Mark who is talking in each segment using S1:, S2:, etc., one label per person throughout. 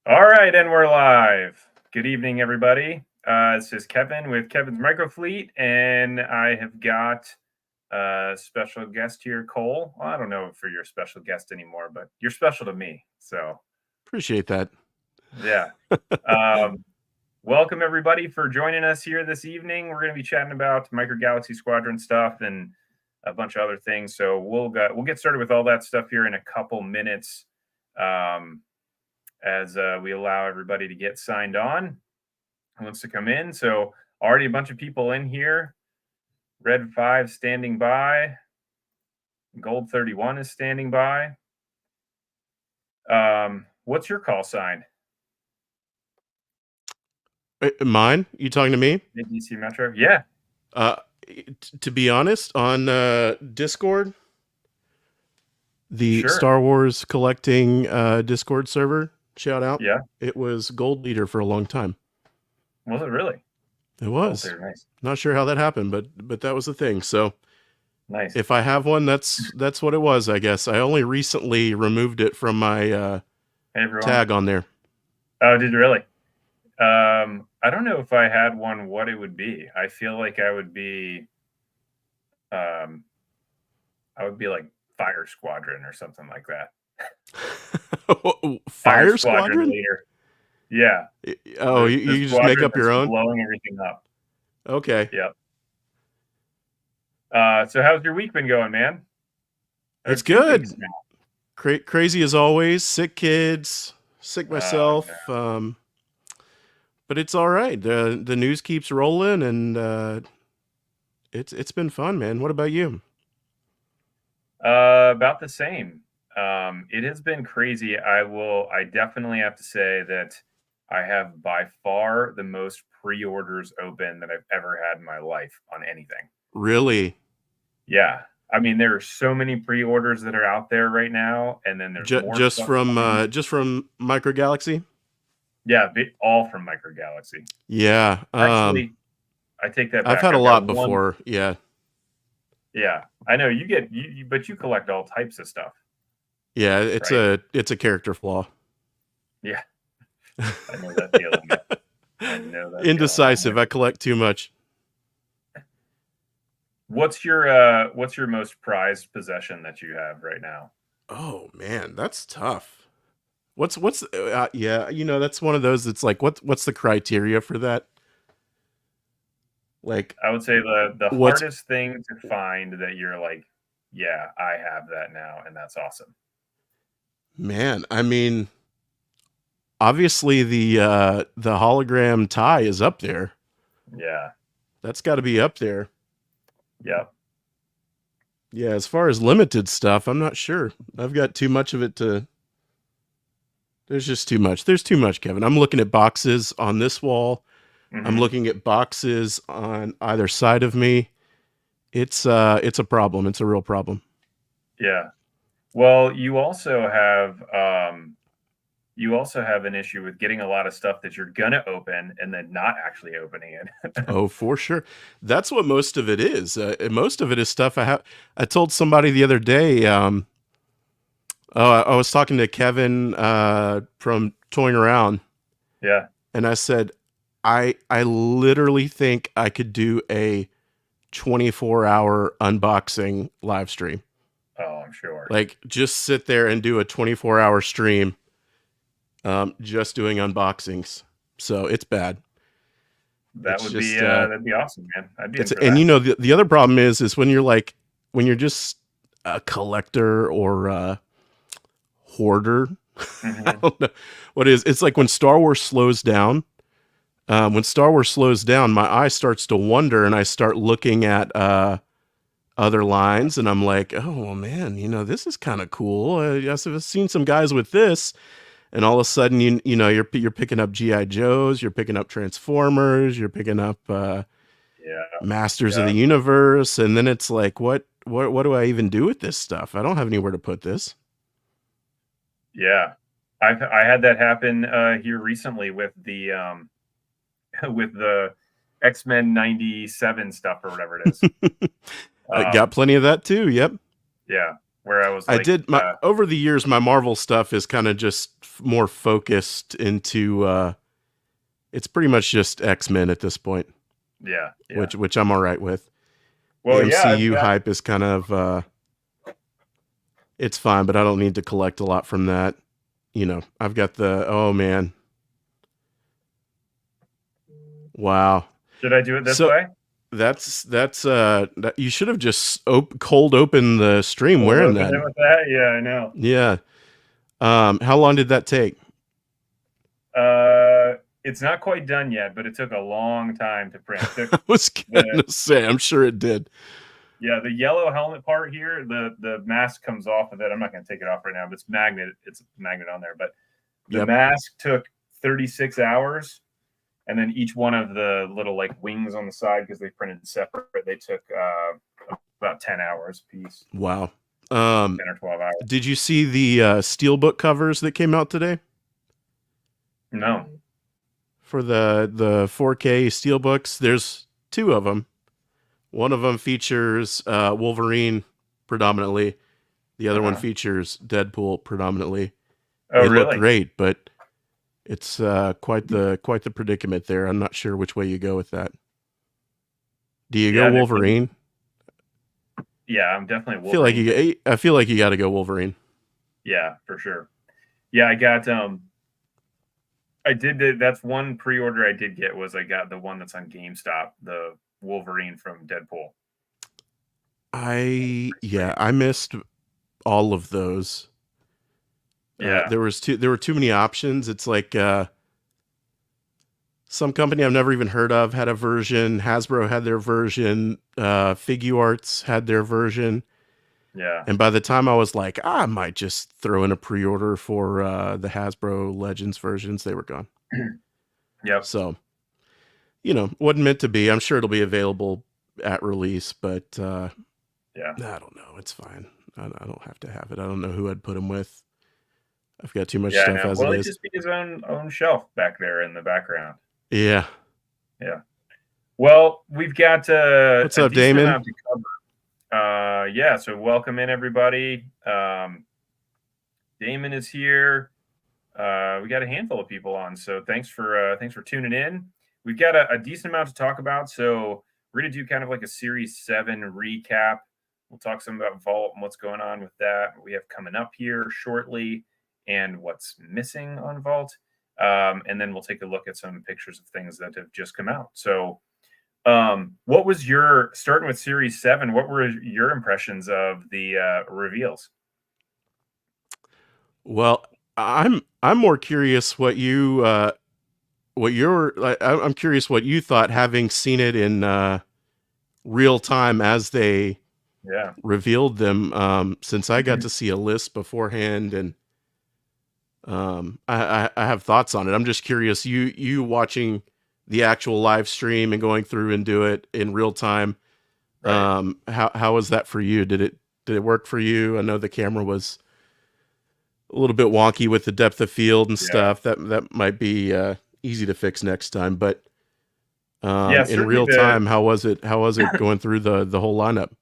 S1: All right, and we're live. Good evening, everybody. This is Kevin with Kevin's Micro Fleet, and I have got a special guest here, Cole. Well, I don't know if you're a special guest anymore, but you're special to me. So,
S2: Appreciate that.
S1: yeah. Welcome, everybody, for joining us here this evening. We're going to be chatting about Micro Galaxy Squadron stuff and a bunch of other things. So we'll get started with all that stuff here in a couple minutes. As we allow everybody to get signed on who wants to come in. So already a bunch of people in here. Red 5 standing by. Gold 31 is standing by. What's your call sign?
S2: Mine? You talking to me?
S1: DC Metro? Yeah.
S2: To be honest, on Discord, the
S1: Sure.
S2: Star Wars collecting Discord server, shout out.
S1: Yeah.
S2: It was gold leader for a long time.
S1: Was it really?
S2: It was.
S1: Oh, nice.
S2: Not sure how that happened, but that was the thing. So
S1: nice.
S2: If I have one, that's what it was, I guess. I only recently removed it from my tag on there.
S1: Oh, did you really? I don't know if I had one, what it would be. I feel like I would be like Fire Squadron or something like that.
S2: Fire Squadron
S1: leader. Yeah.
S2: Oh, you just make up your own?
S1: Blowing everything up.
S2: Okay.
S1: Yep. So how's your week been going, man?
S2: It's good. Crazy as always. Sick kids. Sick myself. But it's all right. The news keeps rolling, and it's been fun, man. What about you?
S1: About the same. It has been crazy. I definitely have to say that I have by far the most pre-orders open that I've ever had in my life on anything.
S2: Really?
S1: Yeah. I mean, there are so many pre-orders that are out there right now, and then there's more
S2: just from Micro Galaxy.
S1: Yeah, all from Micro Galaxy.
S2: Yeah.
S1: Actually, I take that back.
S2: I've had a lot before. Yeah.
S1: Yeah, I know you get but you collect all types of stuff.
S2: Yeah, it's a character flaw.
S1: Yeah, I know that feeling. I know that.
S2: Indecisive. I collect too much. What's
S1: your most prized possession that you have right now?
S2: Oh man, that's tough. What's yeah, that's one of those that's like what's the criteria for that? Like,
S1: I would say the hardest thing to find that you're like, yeah, I have that now, and that's awesome.
S2: Man, I mean, obviously the hologram tie is up there.
S1: Yeah,
S2: that's got to be up there.
S1: Yep.
S2: Yeah, as far as limited stuff, I'm not sure. I've got too much of it to. There's just too much. There's too much, Kevin. I'm looking at boxes on this wall. Mm-hmm. I'm looking at boxes on either side of me. It's a problem. It's a real problem.
S1: Yeah. Well, you also have an issue with getting a lot of stuff that you're gonna open and then not actually opening it.
S2: Oh, for sure. That's what most of it is. Most of it is stuff I told somebody the other day. I was talking to Kevin from Toying Around.
S1: Yeah.
S2: And I said, I literally think I could do a 24-hour unboxing live stream.
S1: Oh, I'm sure.
S2: Like, just sit there and do a 24-hour stream, just doing unboxings. So it's bad.
S1: That'd be awesome, man. I'd be into that.
S2: And the other problem is when you're just a collector or a hoarder. Mm-hmm. I don't know what it is. It's like when Star Wars slows down. When Star Wars slows down, my eye starts to wander, and I start looking at other lines, and I'm like, oh man, this is kind of cool. I've seen some guys with this, and all of a sudden, you're picking up GI Joes, you're picking up Transformers, you're picking up Masters of the Universe, and then it's like, what do I even do with this stuff? I don't have anywhere to put this.
S1: Yeah, I had that happen here recently with the X-Men 97 stuff or whatever it is.
S2: I got plenty of that too. Yep.
S1: Yeah. where I was
S2: I
S1: like,
S2: did my over the years. My Marvel stuff is kind of just more focused into. It's pretty much just X-Men at this point,
S1: yeah, yeah.
S2: which I'm all right with. The
S1: Well, yeah, I've
S2: MCU
S1: got.
S2: hype is kind of it's fine, but I don't need to collect a lot from that. I've got the oh man, wow.
S1: Should I do it this
S2: So
S1: way?
S2: you should have just cold opened the stream
S1: We'll
S2: wearing
S1: open
S2: that.
S1: it with that. Yeah, I know.
S2: Yeah. How long did that take?
S1: It's not quite done yet, but it took a long time to print. It took
S2: I was gonna say, I'm sure it did.
S1: yeah, the yellow helmet part here, the mask comes off of it. I'm not going to take it off right now, but it's a magnet on there. But the mask took 36 hours, and then each one of the little like wings on the side, because they printed separate, they took about 10 hours a piece.
S2: Wow.
S1: 10 or 12 hours.
S2: Did you see the steelbook covers that came out today?
S1: No.
S2: For the 4K steelbooks, there's two of them. One of them features Wolverine predominantly. The other one features Deadpool predominantly.
S1: Oh,
S2: they
S1: really?
S2: look great, but it's quite the predicament there. I'm not sure which way you go with that. Do you go Wolverine?
S1: Yeah, I'm definitely Wolverine.
S2: I feel like you got to go Wolverine.
S1: Yeah, for sure. Yeah, I got I did that's one pre-order I did get was I got the one that's on GameStop, the Wolverine from Deadpool.
S2: I missed all of those.
S1: Yeah.
S2: There were too many options. It's like some company I've never even heard of had a version. Hasbro had their version. Figuarts had their version.
S1: Yeah.
S2: And by the time I was like, I might just throw in a pre-order for the Hasbro Legends versions, they were gone.
S1: Yep.
S2: So, wasn't meant to be. I'm sure it'll be available at release, but
S1: yeah,
S2: I don't know. It's fine. I don't have to have it. I don't know who I'd put them with. I've got too much stuff as
S1: well,
S2: it
S1: it'd
S2: is.
S1: just be his own shelf back there in the background.
S2: Yeah.
S1: Yeah. Well, we've got
S2: what's up, Damon?
S1: Yeah, so welcome in everybody. Damon is here. We got a handful of people on, so thanks for tuning in. We've got a decent amount to talk about, so we're gonna do kind of like a Series 7 recap. We'll talk some about Vault and what's going on with that. We have coming up here shortly, and what's missing on Vault, and then we'll take a look at some pictures of things that have just come out. So. What was starting with Series 7? What were your impressions of the reveals?
S2: Well, I'm more curious what I'm curious what you thought, having seen it in real time as they revealed them. Since I got to see a list beforehand, and I have thoughts on it. I'm just curious. You watching the actual live stream and going through and do it in real time. Right. How was that for you? Did it work for you? I know the camera was a little bit wonky with the depth of field and stuff. That might be easy to fix next time. But in real time, how was it going through the whole lineup?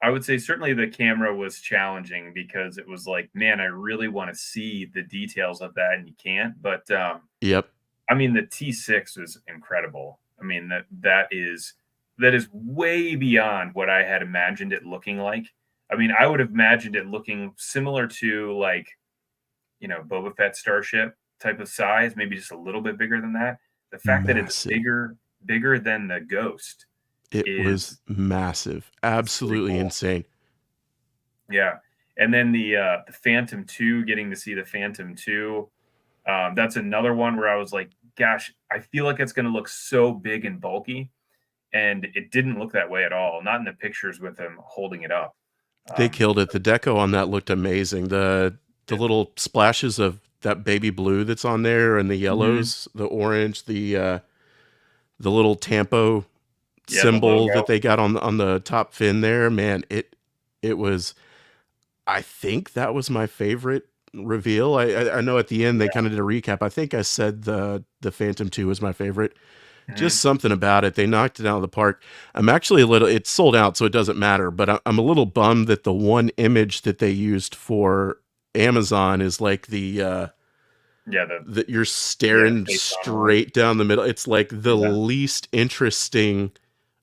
S1: I would say certainly the camera was challenging because it was like, man, I really want to see the details of that, and you can't. But
S2: yep.
S1: I mean, the T6 was incredible. I mean, that is way beyond what I had imagined it looking like. I mean, I would have imagined it looking similar to like, Boba Fett starship type of size, maybe just a little bit bigger than that. The fact that it's bigger than the Ghost.
S2: It was massive. Absolutely cool. Insane.
S1: Yeah. And then the Phantom 2, getting to see the Phantom 2. That's another one where I was like, gosh, I feel like it's going to look so big and bulky. And it didn't look that way at all. Not in the pictures with him holding it up.
S2: They killed it. The deco on that looked amazing. The little splashes of that baby blue that's on there, and the yellows, the orange, the little Tampo symbol that they got on the top fin there. Man, it was, I think that was my favorite reveal. I know at the end they kind of did a recap. I think I said the Phantom 2 was my favorite. Just
S1: Hmm.
S2: something about it. They knocked it out of the park. I'm actually a little, it's sold out, so it doesn't matter, but I'm a little bummed that the one image that they used for Amazon is like
S1: Yeah, the
S2: that you're
S1: yeah
S2: staring
S1: face on one.
S2: straight down the middle. It's like the
S1: Yeah,
S2: least interesting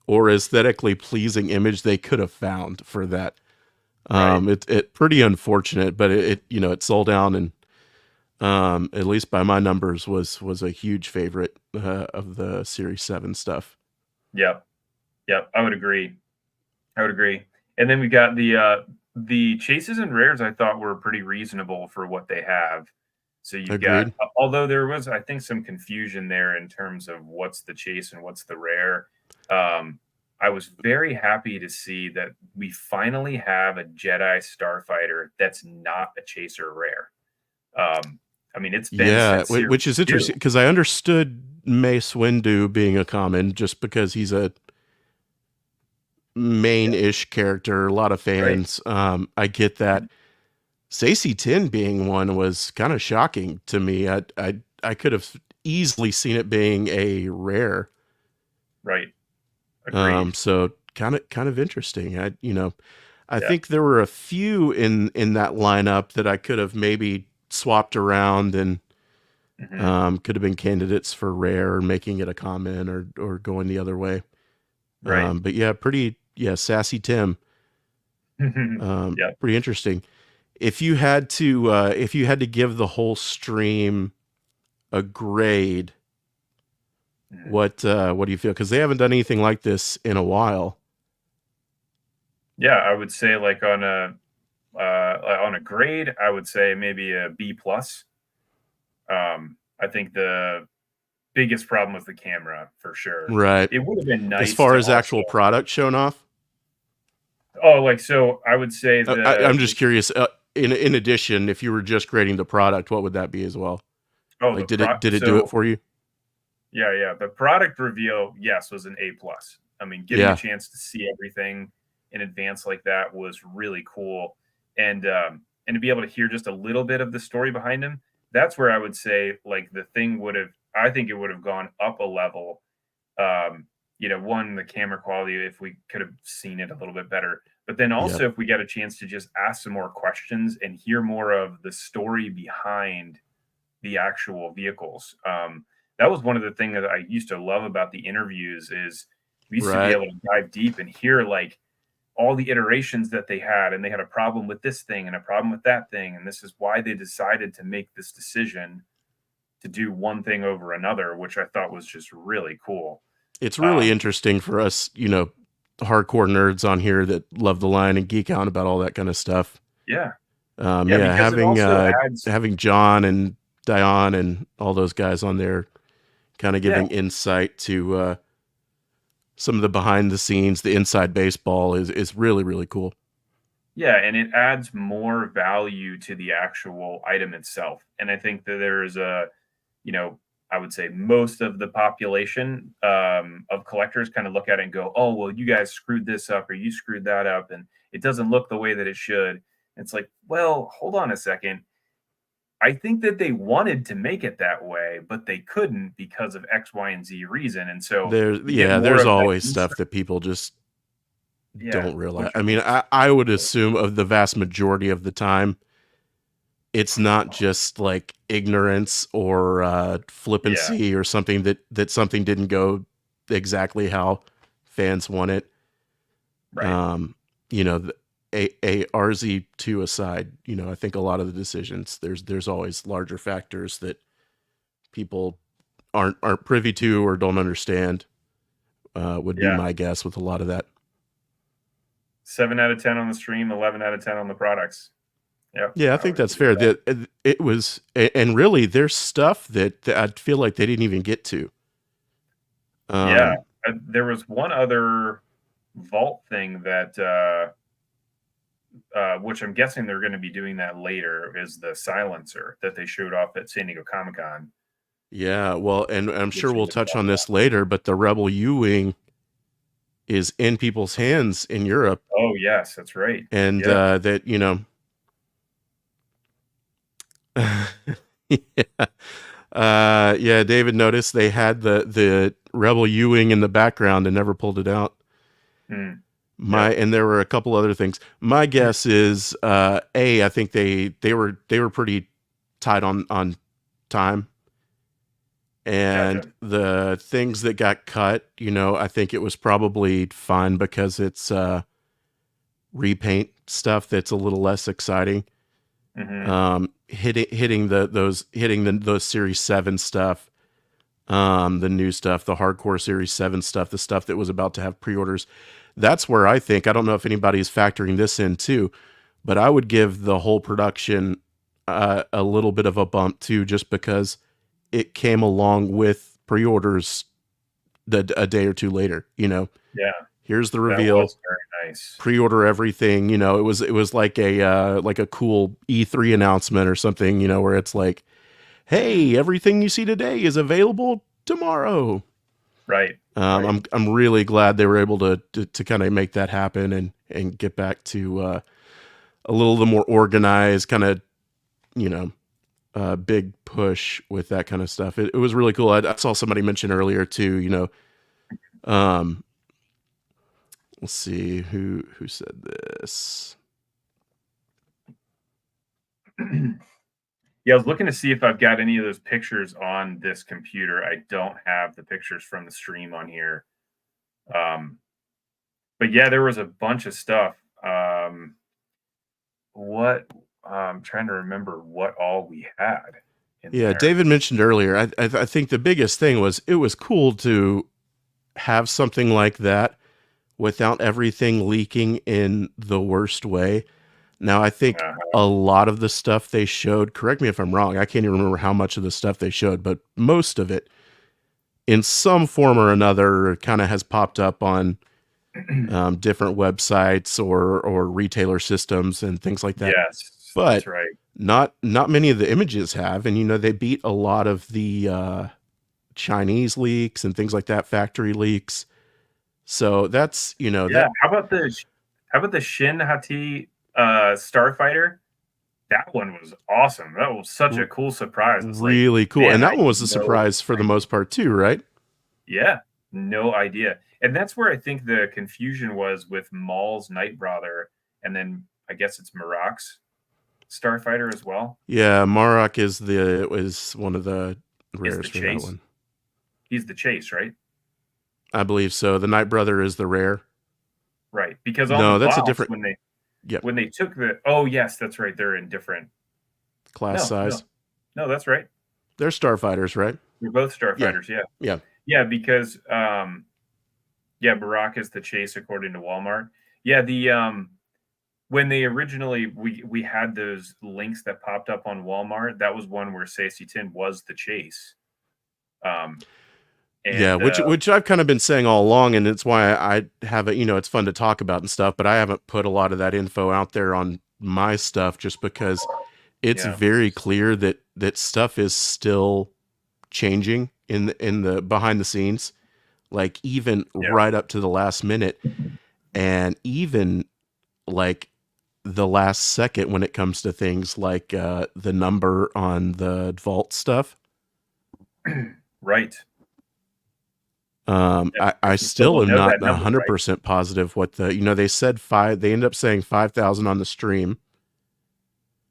S2: or aesthetically pleasing image they could have found for that.
S1: right.
S2: It pretty unfortunate, but it sold out, and at least by my numbers was a huge favorite of the Series 7 stuff.
S1: Yep, yep. I would agree. I would agree. And then we got the chases and rares I thought were pretty reasonable for what they have. So you've got
S2: Agreed.
S1: although there was I think some confusion there in terms of what's the chase and what's the rare. Um, I was very happy to see that we finally have a Jedi starfighter that's not a chaser rare. I mean, it's been
S2: Yeah,
S1: since Series
S2: which is interesting
S1: 2.
S2: because I understood Mace Windu being a common just because he's a
S1: Yeah,
S2: main-ish character, a lot of
S1: right.
S2: fans. I get that. Stacey Tin being one was kind of shocking to me. I could have easily seen it being a rare.
S1: Right. Agreed.
S2: So kind of interesting. I
S1: Yeah.
S2: think there were a few in that lineup that I could have maybe swapped around and
S1: Hmm.
S2: could have been candidates for rare or making it a common or going the other way.
S1: Right.
S2: But yeah, sassy Tim.
S1: Yeah.
S2: Pretty interesting. If you had to give the whole stream a grade,
S1: Mhm.
S2: what do you feel? Because they haven't done anything like this in a while.
S1: Yeah, I would say like on a grade, I would say maybe a B plus. I think the biggest problem was the camera for sure.
S2: Right.
S1: It would have been
S2: As
S1: nice
S2: far
S1: to
S2: as
S1: also.
S2: actual product shown off,
S1: Like so I would say
S2: I'm just curious. In addition, if you were just grading the product, what would that be as well? Like,
S1: the
S2: did
S1: pro
S2: it did it do it
S1: so
S2: for you?
S1: yeah, yeah, the product reveal, yes, was an A plus. I mean, getting a
S2: Yeah.
S1: chance to see everything in advance like that was really cool, and to be able to hear just a little bit of the story behind him, that's where I would say like the thing would have, I think it would have gone up a level. One, the camera quality, if we could have seen it a little bit better, but then
S2: Yep.
S1: also if we got a chance to just ask some more questions and hear more of the story behind the actual vehicles. That was one of the things that I used to love about the interviews is we used to be
S2: Right.
S1: able to dive deep and hear like all the iterations that they had, and they had a problem with this thing and a problem with that thing, and this is why they decided to make this decision to do one thing over another, which I thought was just really cool.
S2: It's really
S1: Um,
S2: interesting for us, hardcore nerds on here that love the line and geek out about all that kind of stuff.
S1: yeah, yeah,
S2: Yeah,
S1: because it
S2: having
S1: also adds,
S2: having John and Dion and all those guys on there, kind of
S1: yeah,
S2: giving insight to some of the behind the scenes, the inside baseball is really really cool.
S1: yeah, and it adds more value to the actual item itself. And I think that there is you know, I would say most of the population of collectors kind of look at it and go, "Oh, well, you guys screwed this up or you screwed that up, and it doesn't look the way that it should." And it's like, well, hold on a second. I think that they wanted to make it that way, but they couldn't because of X, Y, and Z reason. And so you get more
S2: There's
S1: of that
S2: always stuff
S1: insight.
S2: that people just
S1: Yeah,
S2: don't realize.
S1: which
S2: I mean, I would assume of the vast majority of the time, it's not just like ignorance or
S1: yeah,
S2: flippancy or something that something didn't go exactly how fans want it.
S1: right.
S2: Um, you know, a RZ2 aside, I think a lot of the decisions there's always larger factors that people aren't privy to or don't understand. Would be
S1: Yeah.
S2: my guess with a lot of that.
S1: 7 out of 10 on the stream, 11 out of 10 on the products. Yep,
S2: Yeah, I
S1: I
S2: think
S1: would
S2: that's
S1: agree with
S2: fair.
S1: that.
S2: That it was, and really, there's stuff that I feel like they didn't even get to.
S1: Yeah,
S2: Um,
S1: there was one other vault thing that, which I'm guessing they're gonna be doing that later, is the silencer that they showed off at San Diego Comic-Con,
S2: yeah, well, and I'm sure
S1: which we
S2: we'll
S1: missed
S2: touch
S1: out
S2: on this
S1: on.
S2: later, but the Rebel U-wing is in people's hands in Europe,
S1: Oh, yes, that's right.
S2: and
S1: Yeah,
S2: that yeah. Yeah, David noticed they had the Rebel U-wing in the background and never pulled it out.
S1: Mm.
S2: And there were a couple other things. My guess is I think they were pretty tight on time. And
S1: Gotcha.
S2: the things that got cut, I think it was probably fine because it's repaint stuff that's a little less exciting. Hitting those Series 7 stuff, the new stuff, the hardcore Series 7 stuff, the stuff that was about to have pre-orders. That's where I don't know if anybody's factoring this in too, but I would give the whole production a little bit of a bump too, just because it came along with pre-orders a day or two later.
S1: Yeah.
S2: Here's the
S1: That
S2: reveal.
S1: was very nice.
S2: Pre-order everything. It was like a cool E3 announcement or something. Where it's like, hey, everything you see today is available tomorrow.
S1: Right.
S2: I'm really glad they were able to kind of make that happen and get back to a little the more organized kind of big push with that kind of stuff. It was really cool. I saw somebody mention earlier too. Let's see who said this.
S1: Yeah, I was looking to see if I've got any of those pictures on this computer. I don't have the pictures from the stream on here. But yeah, there was a bunch of stuff. I'm trying to remember what all we had.
S2: Yeah, David mentioned earlier, I think the biggest thing was it was cool to have something like that without everything leaking in the worst way. Now, I think a lot of the stuff they showed, correct me if I'm wrong, I can't even remember how much of the stuff they showed, but most of it, in some form or another, kind of has popped up on different websites or retailer systems and things like that.
S1: Yes,
S2: but
S1: that's right.
S2: Not many of the images have, and they beat a lot of the Chinese leaks and things like that, factory leaks. So that's
S1: yeah. How about the Shin Hati Starfighter? That one was awesome. That was such a cool surprise. It's
S2: really cool,
S1: man,
S2: and that one was a surprise for the most part too, right?
S1: Yeah, no idea. And that's where I think the confusion was with Maul's Night Brother, and then I guess it's Marok's Starfighter as well.
S2: Yeah, Marok is one of the rares for that one.
S1: He's the chase, right?
S2: I believe so. The Night Brother is the rare.
S1: Right, because
S2: that's a different.
S1: When they took the yes, that's right. They're in different
S2: class size.
S1: No, that's right.
S2: They're Starfighters, right?
S1: They're both Starfighters. Yeah. Because Marok is the chase according to Walmart. Yeah, the when they originally we had those links that popped up on Walmart, that was one where Sassy Tin was the chase.
S2: Which I've kind of been saying all along, and it's why I have it. It's fun to talk about and stuff, but I haven't put a lot of that info out there on my stuff just because it's very clear that stuff is still changing in the behind the scenes, like even right up to the last minute, and even like the last second when it comes to things like the number on the vault stuff.
S1: Right.
S2: I still am not 100% positive what they said they ended up saying 5,000 on the stream.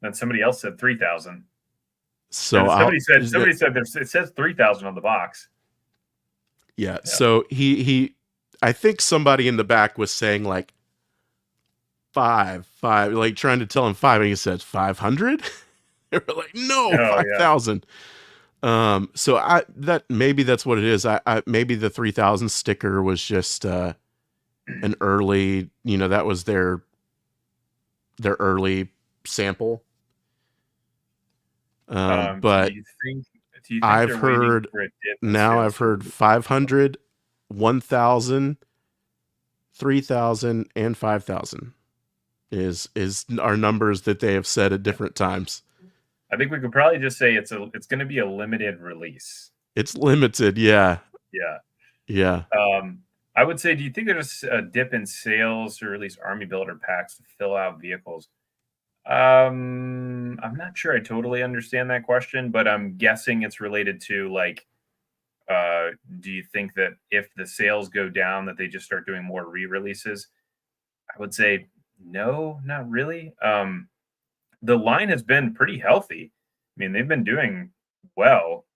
S1: And somebody else said 3,000.
S2: So
S1: somebody said it says 3,000 on the box.
S2: Yeah. So he I think somebody in the back was saying like five, like trying to tell him 5, and he said 500. They were like, no, 5,000. So maybe that's what it is. I maybe the 3,000 sticker was just an early, that was their early sample. But
S1: do you think
S2: I've heard 500, 1,000, 3,000, and 5,000 is our numbers that they have said at different times.
S1: I think we could probably just say it's going to be a limited release.
S2: It's limited, yeah.
S1: Yeah. I would say, do you think there's a dip in sales or at least army builder packs to fill out vehicles? I'm not sure I totally understand that question, but I'm guessing it's related to like Do you think that if the sales go down, that they just start doing more re-releases? I would say no, not really. The line has been pretty healthy. I mean, they've been doing well,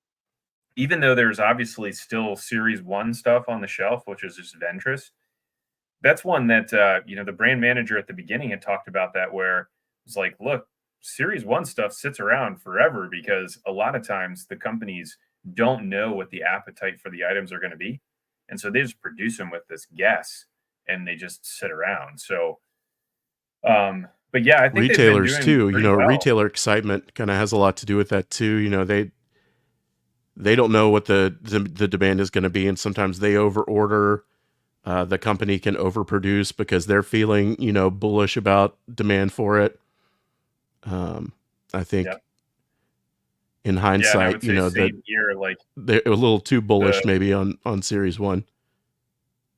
S1: even though there's obviously still Series One stuff on the shelf, which is just Ventress. That's one that the brand manager at the beginning had talked about that, where it's like, look, Series One stuff sits around forever because a lot of times the companies don't know what the appetite for the items are going to be, and so they just produce them with this guess, and they just sit around. So, but yeah, I think they've been
S2: Retailers
S1: doing
S2: too,
S1: pretty well.
S2: retailer excitement kind of has a lot to do with that too. They don't know what the demand is going to be, and sometimes they over order. The company can overproduce because they're feeling, bullish about demand for it. I
S1: Yeah,
S2: think in
S1: yeah, and I
S2: hindsight,
S1: would say
S2: that
S1: same here. Like
S2: they're a little too
S1: the
S2: bullish maybe on Series One.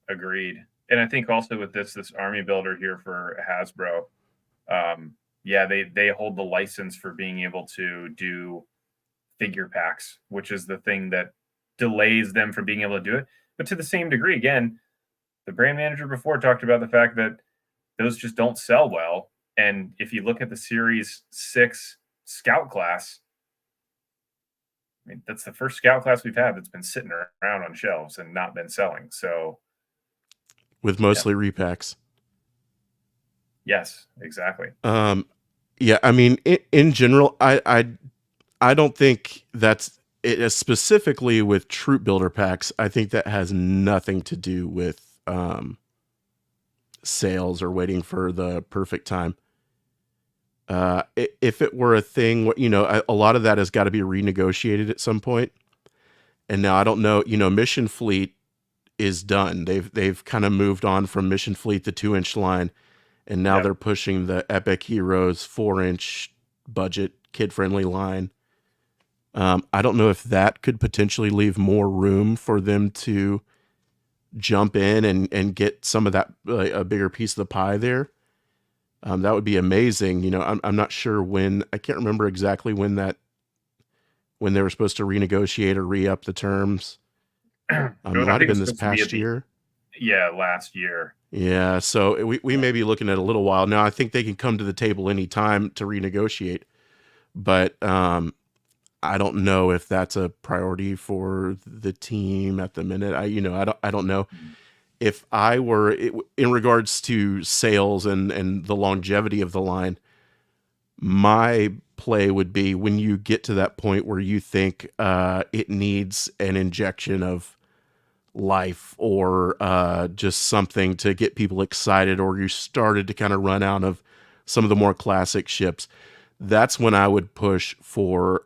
S1: agreed, and I think also with this army builder here for Hasbro, yeah, they hold the license for being able to do figure packs, which is the thing that delays them from being able to do it. But to the same degree, again, the brand manager before talked about the fact that those just don't sell well. And if you look at the Series 6 Scout class, I mean, that's the first Scout class we've had that's been sitting around on shelves and not been selling. So,
S2: With
S1: yeah,
S2: mostly repacks.
S1: yes, exactly.
S2: Yeah, I mean, in general, I don't think that's it, specifically with troop builder packs. I think that has nothing to do with sales or waiting for the perfect time. If it were a thing, a lot of that has got to be renegotiated at some point. And now I don't know, Mission Fleet is done. They've kind of moved on from Mission Fleet, the 2-inch line, and now
S1: Yep.
S2: they're pushing the Epic Heroes 4-inch budget kid friendly line. I don't know if that could potentially leave more room for them to jump in and get some of that a bigger piece of the pie there. That would be amazing. I'm not sure when. I can't remember exactly when they were supposed to renegotiate or re-up the terms.
S1: I
S2: It might have
S1: think
S2: been
S1: it's
S2: this
S1: supposed to be at
S2: past
S1: the
S2: year.
S1: last year.
S2: Yeah, so we may be looking at a little while now. I think they can come to the table anytime to renegotiate, but I don't know if that's a priority for the team at the minute. I don't know
S1: Mhm.
S2: if I were in regards to sales and the longevity of the line. My play would be when you get to that point where you think it needs an injection of life or just something to get people excited, or you started to kind of run out of some of the more classic ships. That's when I would push for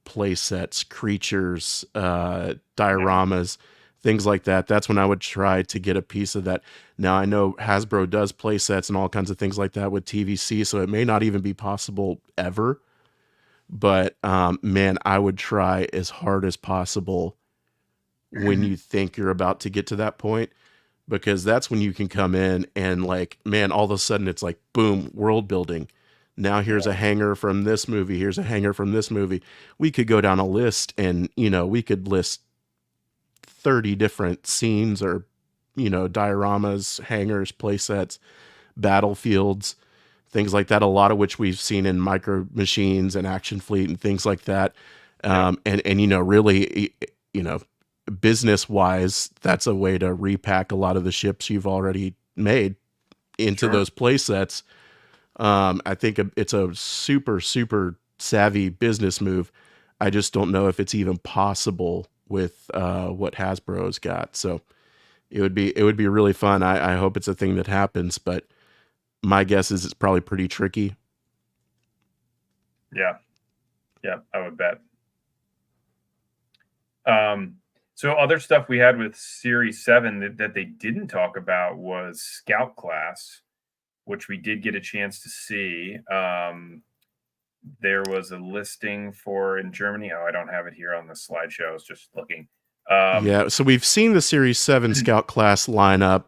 S2: play sets, creatures,
S1: Yeah,
S2: dioramas, things like that. That's when I would try to get a piece of that. Now I know Hasbro does play sets and all kinds of things like that with TVC, so it may not even be possible ever. But man, I would try as hard as possible when you think you're about to get to that point, because that's when you can come in and like, man, all of a sudden it's like, boom, world building. Now here's
S1: yeah,
S2: a hanger from this movie. Here's a hanger from this movie. We could go down a list and, we could list 30 different scenes or, dioramas, hangers, play sets, battlefields, things like that. A lot of which we've seen in Micro Machines and Action Fleet and things like that.
S1: yeah,
S2: And, really, business wise, that's a way to repack a lot of the ships you've already made into
S1: sure.
S2: those play sets. I think it's a super, super savvy business move. I just don't know if it's even possible with what Hasbro's got. So it would be really fun. I hope it's a thing that happens, but my guess is it's probably pretty tricky.
S1: Yeah, yeah, I would bet. Um, so other stuff we had with Series 7 that they didn't talk about was Scout class, which we did get a chance to see. There was a listing for in Germany. Oh, I don't have it here on the slideshow. I was just looking. Um,
S2: Yeah, so we've seen the Series 7 Scout class lineup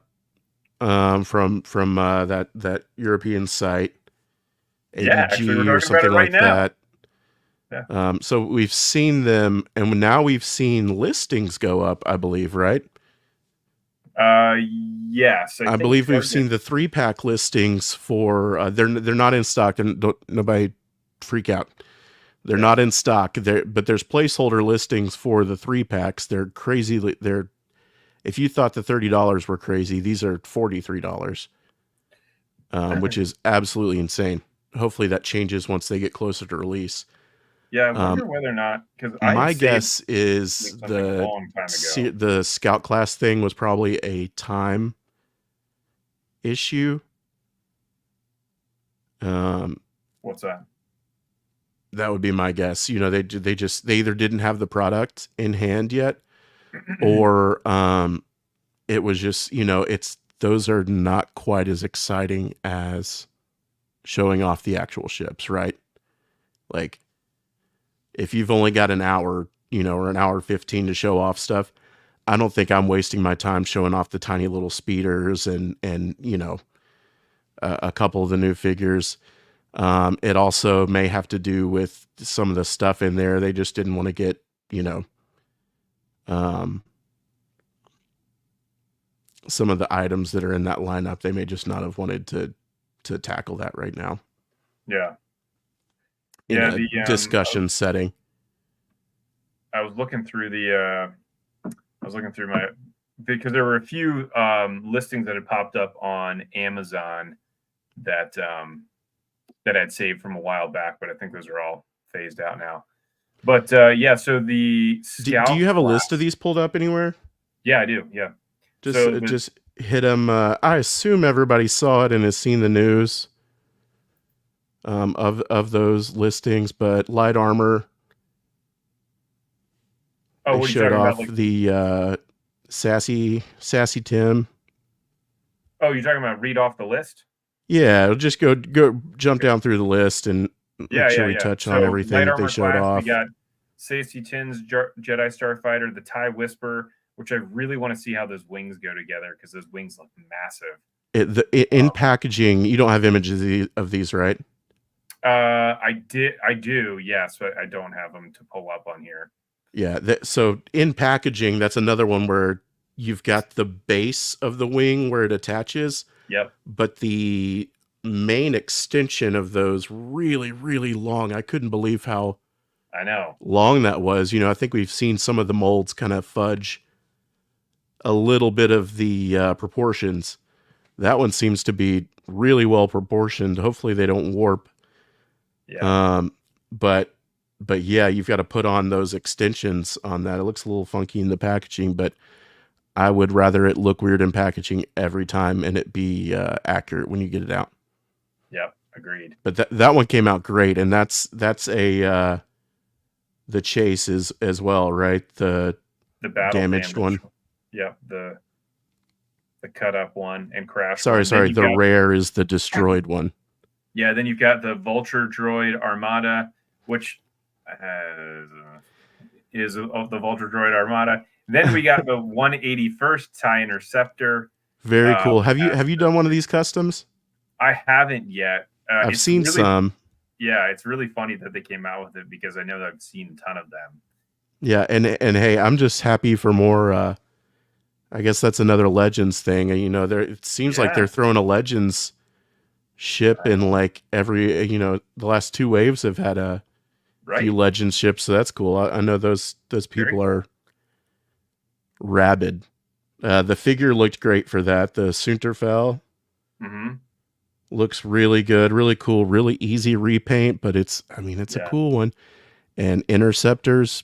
S2: from that European site,
S1: yeah, actually, we're
S2: ABG or
S1: talking about it
S2: something
S1: right
S2: like
S1: now.
S2: that.
S1: Yeah.
S2: So we've seen them, and now we've seen listings go up, I believe, right?
S1: Uh, yes, I
S2: I
S1: think
S2: believe we've
S1: Target.
S2: seen the 3-pack listings for they're not in stock, and don't nobody freak out. They're
S1: Yeah.
S2: not in stock. But there's placeholder listings for the 3-packs. They're crazy. They're if you thought the $30 were crazy, these are $43, which is absolutely insane. Hopefully that changes once they get closer to release.
S1: Yeah, I
S2: Um,
S1: wonder whether or not, because I had
S2: my
S1: saved
S2: guess is
S1: something a long time ago.
S2: the scout class thing was probably a time issue.
S1: What's that?
S2: That would be my guess. They either didn't have the product in hand yet, or it was just it's those are not quite as exciting as showing off the actual ships, right? Like if you've only got an hour, or an hour 15 to show off stuff, I don't think I'm wasting my time showing off the tiny little speeders and a couple of the new figures. It also may have to do with some of the stuff in there. They just didn't want to get, um, some of the items that are in that lineup. They may just not have wanted to tackle that right now
S1: Yeah.
S2: in
S1: Yeah,
S2: a discussion setting.
S1: I was looking through my, because there were a few listings that had popped up on Amazon that that I'd saved from a while back, but I think those are all phased out now. But yeah, so the
S2: Do
S1: scout
S2: you have a list of
S1: class.
S2: these pulled up anywhere?
S1: Yeah, I do. Yeah.
S2: Just
S1: So the
S2: just hit them. I assume everybody saw it and has seen the news of those listings, but light armor.
S1: oh,
S2: They
S1: what are you
S2: showed
S1: talking about?
S2: off
S1: Like,
S2: the sassy Tim.
S1: oh, you're talking about read off the list?
S2: Yeah, just go jump down through the list and make
S1: Yeah,
S2: sure
S1: yeah,
S2: we
S1: yeah.
S2: touch on
S1: So
S2: everything
S1: light
S2: that they
S1: armor
S2: showed
S1: class, we
S2: off.
S1: got Safety Tins, Jedi Starfighter, the TIE Whisper, which I really want to see how those wings go together because those wings look massive.
S2: In packaging, you don't have images of these, right?
S1: I do, yes, but I don't have them to pull up on here.
S2: Yeah. So in packaging, that's another one where you've got the base of the wing where it attaches,
S1: Yep.
S2: but the main extension of those really, really long. I couldn't believe how
S1: I know.
S2: long that was. I think we've seen some of the molds kind of fudge a little bit of the proportions. That one seems to be really well proportioned. Hopefully they don't warp.
S1: Yeah.
S2: But yeah, you've got to put on those extensions on that. It looks a little funky in the packaging, but I would rather it look weird in packaging every time and it be accurate when you get it out.
S1: Yep. Agreed.
S2: But that one came out great, and that's a the chase is as well, right? The
S1: battle
S2: damaged
S1: damage.
S2: one.
S1: Yep. The cut up one and crash
S2: Sorry,
S1: one. Then
S2: the rare is the destroyed one.
S1: Yeah, then you've got the Vulture Droid Armada, which is of the Vulture Droid Armada. Then we got the 181st TIE Interceptor.
S2: Very cool. Have you done one of these customs?
S1: I haven't yet.
S2: I've seen
S1: really,
S2: some.
S1: Yeah, it's really funny that they came out with it because I know that I've seen a ton of them.
S2: Yeah, and hey, I'm just happy for more. I guess that's another Legends thing. There it seems like they're throwing a Legends ship in like every. The last 2 waves have had a few Legends ships, so that's cool. I know those people are rabid. The figure looked great for that. The Sunterfell looks really good, really cool, really easy repaint, but it's a cool one. And Interceptor's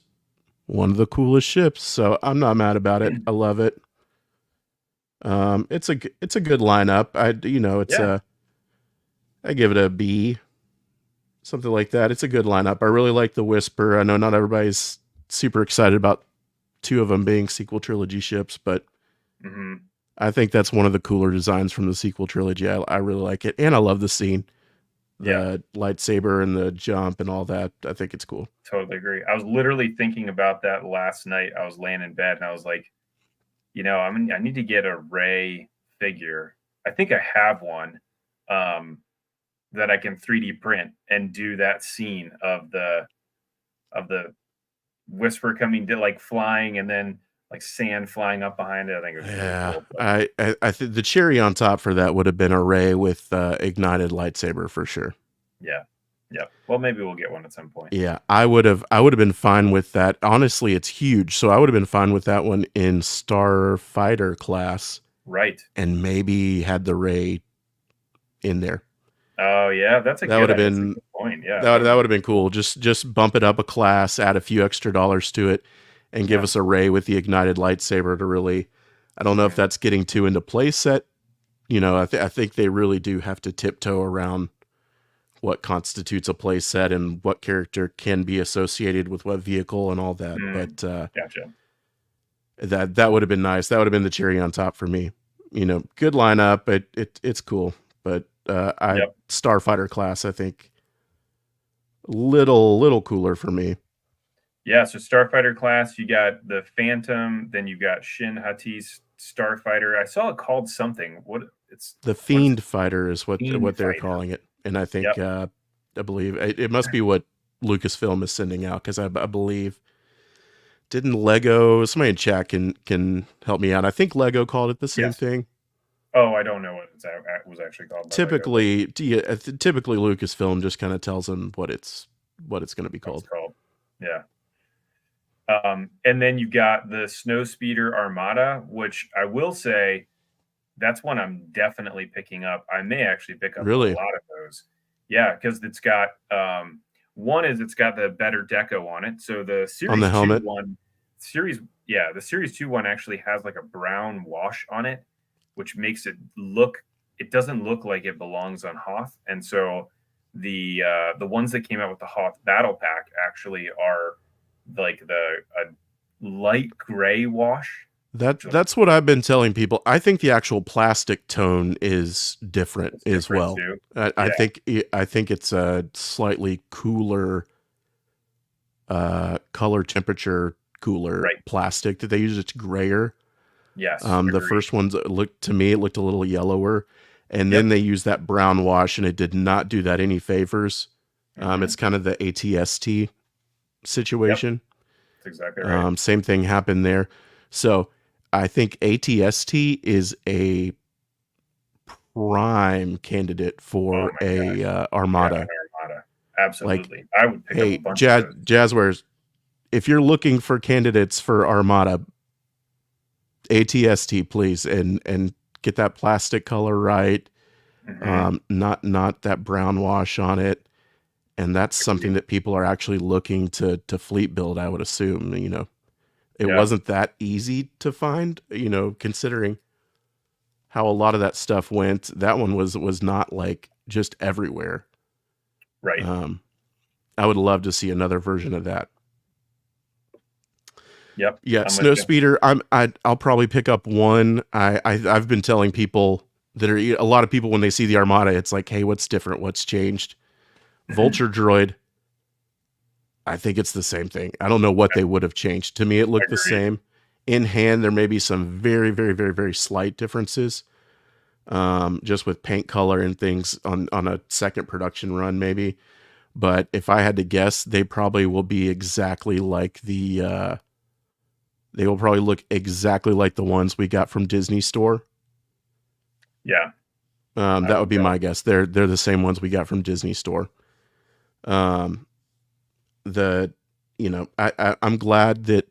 S2: one of the coolest ships, so I'm not mad about it. I love it. It's a good lineup. I give it a B, something like that. It's a good lineup. I really like the Whisper. I know not everybody's super excited about 2 of them being sequel trilogy ships, but I think that's one of the cooler designs from the sequel trilogy. I really like it, and I love the scene, the lightsaber and the jump and all that. I think it's cool.
S1: Totally agree. I was literally thinking about that last night. I was laying in bed and I was like, I need to get a Rey figure. I think I have one that I can 3D print and do that scene of the of the Whisper coming to like flying and then like sand flying up behind it. I think it was really
S2: Yeah,
S1: cool. But
S2: I think the cherry on top for that would have been a Ray with ignited lightsaber for sure.
S1: yeah. Well, maybe we'll get one at some point.
S2: Yeah, I would have been fine with that. Honestly, it's huge, so I would have been fine with that one in Starfighter class,
S1: Right.
S2: and maybe had the Ray in there.
S1: Oh yeah, that's a
S2: That would
S1: good
S2: have
S1: that's a
S2: been
S1: good point. Yeah,
S2: that would have been cool. Just bump it up a class, add a few extra dollars to it, and give
S1: Yeah.
S2: us a Ray with the ignited lightsaber to really. I don't know if that's getting too into playset. I think they really do have to tiptoe around what constitutes a playset and what character can be associated with what vehicle and all that. But
S1: Gotcha.
S2: that would have been nice. That would have been the cherry on top for me. Good lineup, but it's cool. But
S1: Yep.
S2: Starfighter class, I think, little cooler for me.
S1: Yeah, so Starfighter class, you got the Phantom, then you got Shin Hati's Starfighter. I saw it called something.
S2: The Fiend Fighter is what
S1: Fiend
S2: they're
S1: Fighter.
S2: calling it, and I think
S1: Yep.
S2: I believe it must be what Lucasfilm is sending out, because I believe didn't Lego, somebody in chat can help me out. I think Lego called it the same thing.
S1: Oh, I don't know what it was actually called.
S2: Typically Lucasfilm just kind of tells them what it's going to be called.
S1: Yeah. And then you got the Snowspeeder Armada, which I will say that's one I'm definitely picking up. I may actually pick up a lot of those. Yeah, because it's got one is it's got the better deco on it. So the Series
S2: on the helmet.
S1: 2 one, the Series 2 one actually has like a brown wash on it, which makes it doesn't look like it belongs on Hoth. And so the ones that came out with the Hoth Battle Pack actually are like a light gray wash.
S2: That's what I've been telling people. I think the actual plastic tone is different as well. I think it's a slightly cooler color temperature cooler plastic that they use. It's grayer.
S1: Yes.
S2: The first ones looked a little yellower, and then they used that brown wash, and it did not do that any favors. It's kind of the ATST situation.
S1: Yep. That's exactly right.
S2: Same thing happened there. So I think ATST is a prime candidate for Armada.
S1: Yeah, Armada. Absolutely. I would pick up a bunch of those.
S2: Jazzwares, if you're looking for candidates for Armada, ATST, please, and get that plastic color right. Not that brown wash on it. And that's something that people are actually looking to fleet build, I would assume. It wasn't that easy to find, considering how a lot of that stuff went. That one was not like just everywhere.
S1: Right.
S2: I would love to see another version of that.
S1: Yep.
S2: Yeah, Snowspeeder. I'll probably pick up one. I've been telling people that are a lot of people when they see the Armada, it's like, hey, what's different? What's changed? Vulture droid. I think it's the same thing. I don't know what they would have changed. To me, it looked the same. In hand, there may be some very, very, very, very slight differences, just with paint color and things on a second production run, maybe. But if I had to guess, they probably will be exactly like they will probably look exactly like the ones we got from Disney Store.
S1: Yeah.
S2: That would be my guess. They're the same ones we got from Disney Store. I'm glad that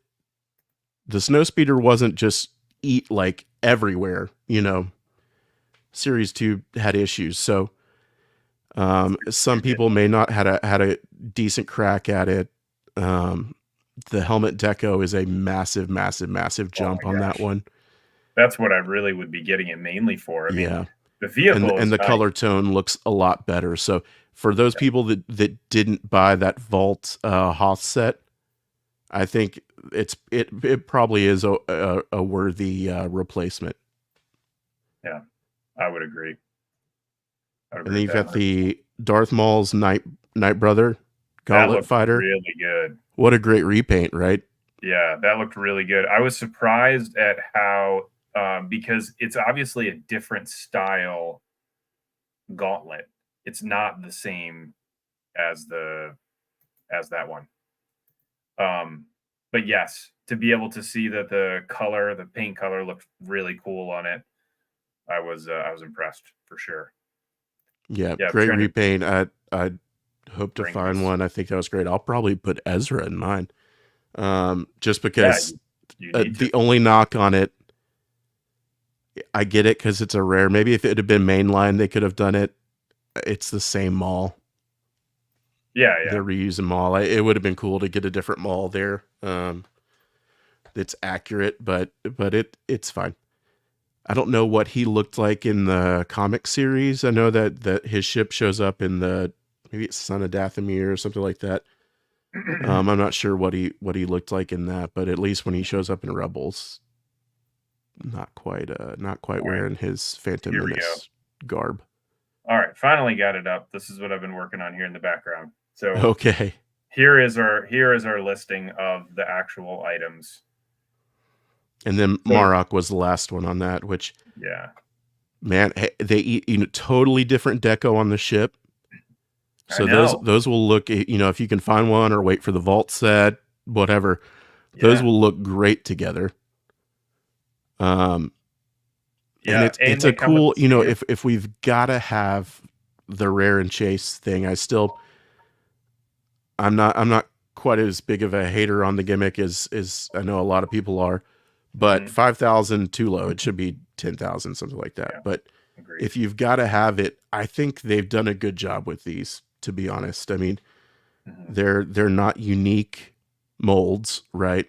S2: the Snowspeeder wasn't just like everywhere. Series 2 had issues, so some people may not had a decent crack at it. The helmet deco is a massive jump on that one.
S1: That's what I really would be getting it mainly for. I mean, the vehicle
S2: and the color tone looks a lot better. So for those people that didn't buy that Vault Hoth set, I think it probably is a worthy replacement.
S1: Yeah, I would agree.
S2: And then you've got the Darth Maul's Night Brother Gauntlet Fighter.
S1: Really good.
S2: What a great repaint, right?
S1: Yeah, that looked really good. I was surprised at how because it's obviously a different style gauntlet. It's not the same as that one. But yes, to be able to see that the paint color looked really cool on it, I was impressed for sure.
S2: Yeah,
S1: Yeah, I'm
S2: great
S1: trying to
S2: repaint. I hope to
S1: bring
S2: find
S1: these.
S2: one. I think that was great. I'll probably put Ezra in mine. Just
S1: Yeah,
S2: because
S1: you need to.
S2: the only knock on it, I get it because it's a rare. Maybe if it had been mainline, they could have done it. It's the same mall.
S1: Yeah, yeah.
S2: They're reusing mall. It would have been cool to get a different mall there. That's accurate, but it's fine. I don't know what he looked like in the comic series. I know that his ship shows up in the maybe it's Son of Dathomir or something like that. I'm not sure what he looked like in that, but at least when he shows up in Rebels, not quite
S1: All right,
S2: wearing his Phantom
S1: here we go.
S2: Menace garb.
S1: All right, finally got it up. This is what I've been working on here in the background. So
S2: Okay.
S1: here is our listing of the actual items.
S2: And then
S1: So
S2: Marok was the last one on that, which
S1: yeah,
S2: man, they eat totally different deco on the ship.
S1: I
S2: So
S1: know.
S2: those will look, if you can find one or wait for the vault set, whatever, those
S1: Yeah,
S2: will look great together. And
S1: yeah, and
S2: it's a
S1: they come with
S2: cool,
S1: the speeder.
S2: if we've got to have the rare and chase thing, I'm not quite as big of a hater on the gimmick as I know a lot of people are, but
S1: Hmm.
S2: 5,000 too low. It should be 10,000, something like that.
S1: Yeah,
S2: But
S1: agreed.
S2: if you've got to have it, I think they've done a good job with these, to be honest. I mean,
S1: Hmm.
S2: they're not unique molds, right?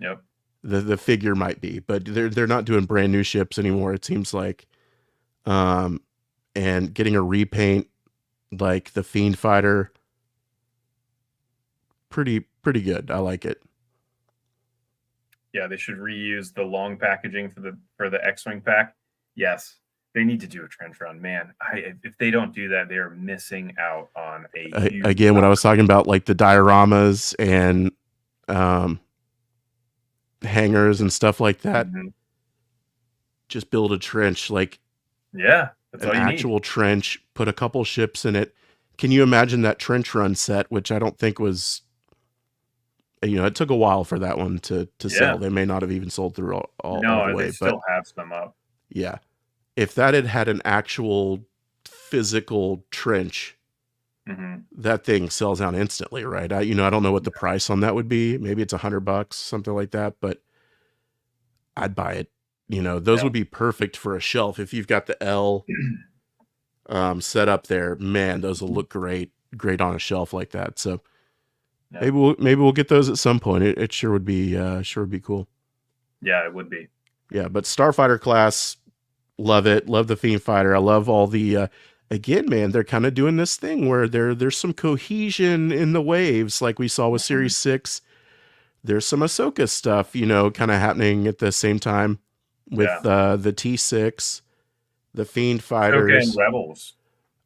S1: Yep.
S2: The figure might be, but they're not doing brand new ships anymore, it seems like. Um, and getting a repaint like the Fiend Fighter, pretty good. I like it.
S1: Yeah, they should reuse the long packaging for the X-wing pack. Yes, they need to do a trench run, man. If they don't do that, they are missing out on a huge
S2: Again, when I was talking
S1: opportunity.
S2: about like the dioramas and um, hangers and stuff like that,
S1: Hmm.
S2: just build a trench, like
S1: Yeah, that's
S2: an
S1: all you need.
S2: actual trench, put a couple ships in it. Can you imagine that trench run set, which I don't think was, it took a while for that one to sell.
S1: Yeah,
S2: They may not have even sold through all the
S1: no, they
S2: way, but
S1: still have some up.
S2: yeah, if that had had an actual physical trench,
S1: Hmm.
S2: that thing sells out instantly, right? I don't know what the price on that would be. Maybe it's $100, something like that, but I'd buy it. Those
S1: Yeah,
S2: would be perfect for a shelf. If you've got the L set up there, man, those will look great on a shelf like that. So
S1: yeah,
S2: maybe we'll get those at some point. It sure would be cool.
S1: yeah. It would be.
S2: Yeah, but Starfighter class, love it. Love the Fiend Fighter. I love all the again, man, they're kind of doing this thing where there's some cohesion in the waves, like we saw with
S1: Mhm.
S2: Series 6. There's some Ahsoka stuff, kind of happening at the same time with
S1: Yeah,
S2: the T6, the Fiend
S1: Ahsoka and
S2: Fighters,
S1: Rebels.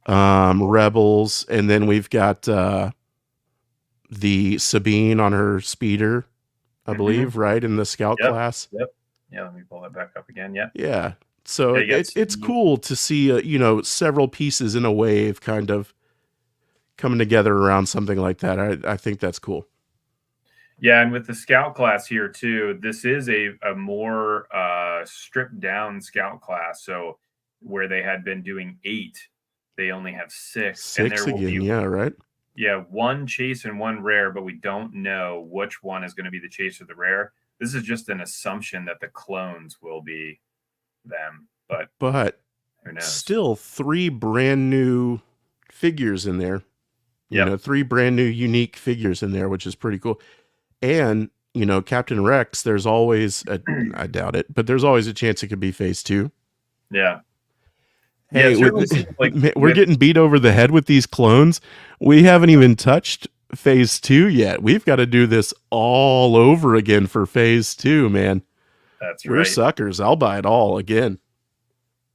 S2: Rebels, and then we've got the Sabine on her speeder, I
S1: Hmm.
S2: believe, right, in the Scout
S1: Yep,
S2: class.
S1: yep. Yeah, let me pull that back up again. Yeah,
S2: Yeah. So
S1: yeah. You got
S2: it's
S1: Sabine.
S2: cool to see, several pieces in a wave kind of coming together around something like that. I think that's cool.
S1: Yeah, and with the scout class here too, this is a more stripped down scout class. So where they had been doing 8, they only have 6, and
S2: Six
S1: there will
S2: again,
S1: be,
S2: yeah, right?
S1: yeah, one chase and one rare, but we don't know which one is going to be the chase or the rare. This is just an assumption that the clones will be them, but
S2: But
S1: who knows?
S2: still 3 brand new figures in there.
S1: Yep.
S2: 3 brand new unique figures in there, which is pretty cool. And, Captain Rex, there's always I doubt it, but there's always a chance it could be phase 2.
S1: Yeah. Yeah,
S2: Hey,
S1: it certainly seems like
S2: we're
S1: with
S2: getting beat over the head with these clones. We haven't even touched phase 2 yet. We've got to do this all over again for phase 2, man.
S1: that's
S2: We're
S1: right.
S2: suckers. I'll buy it all again.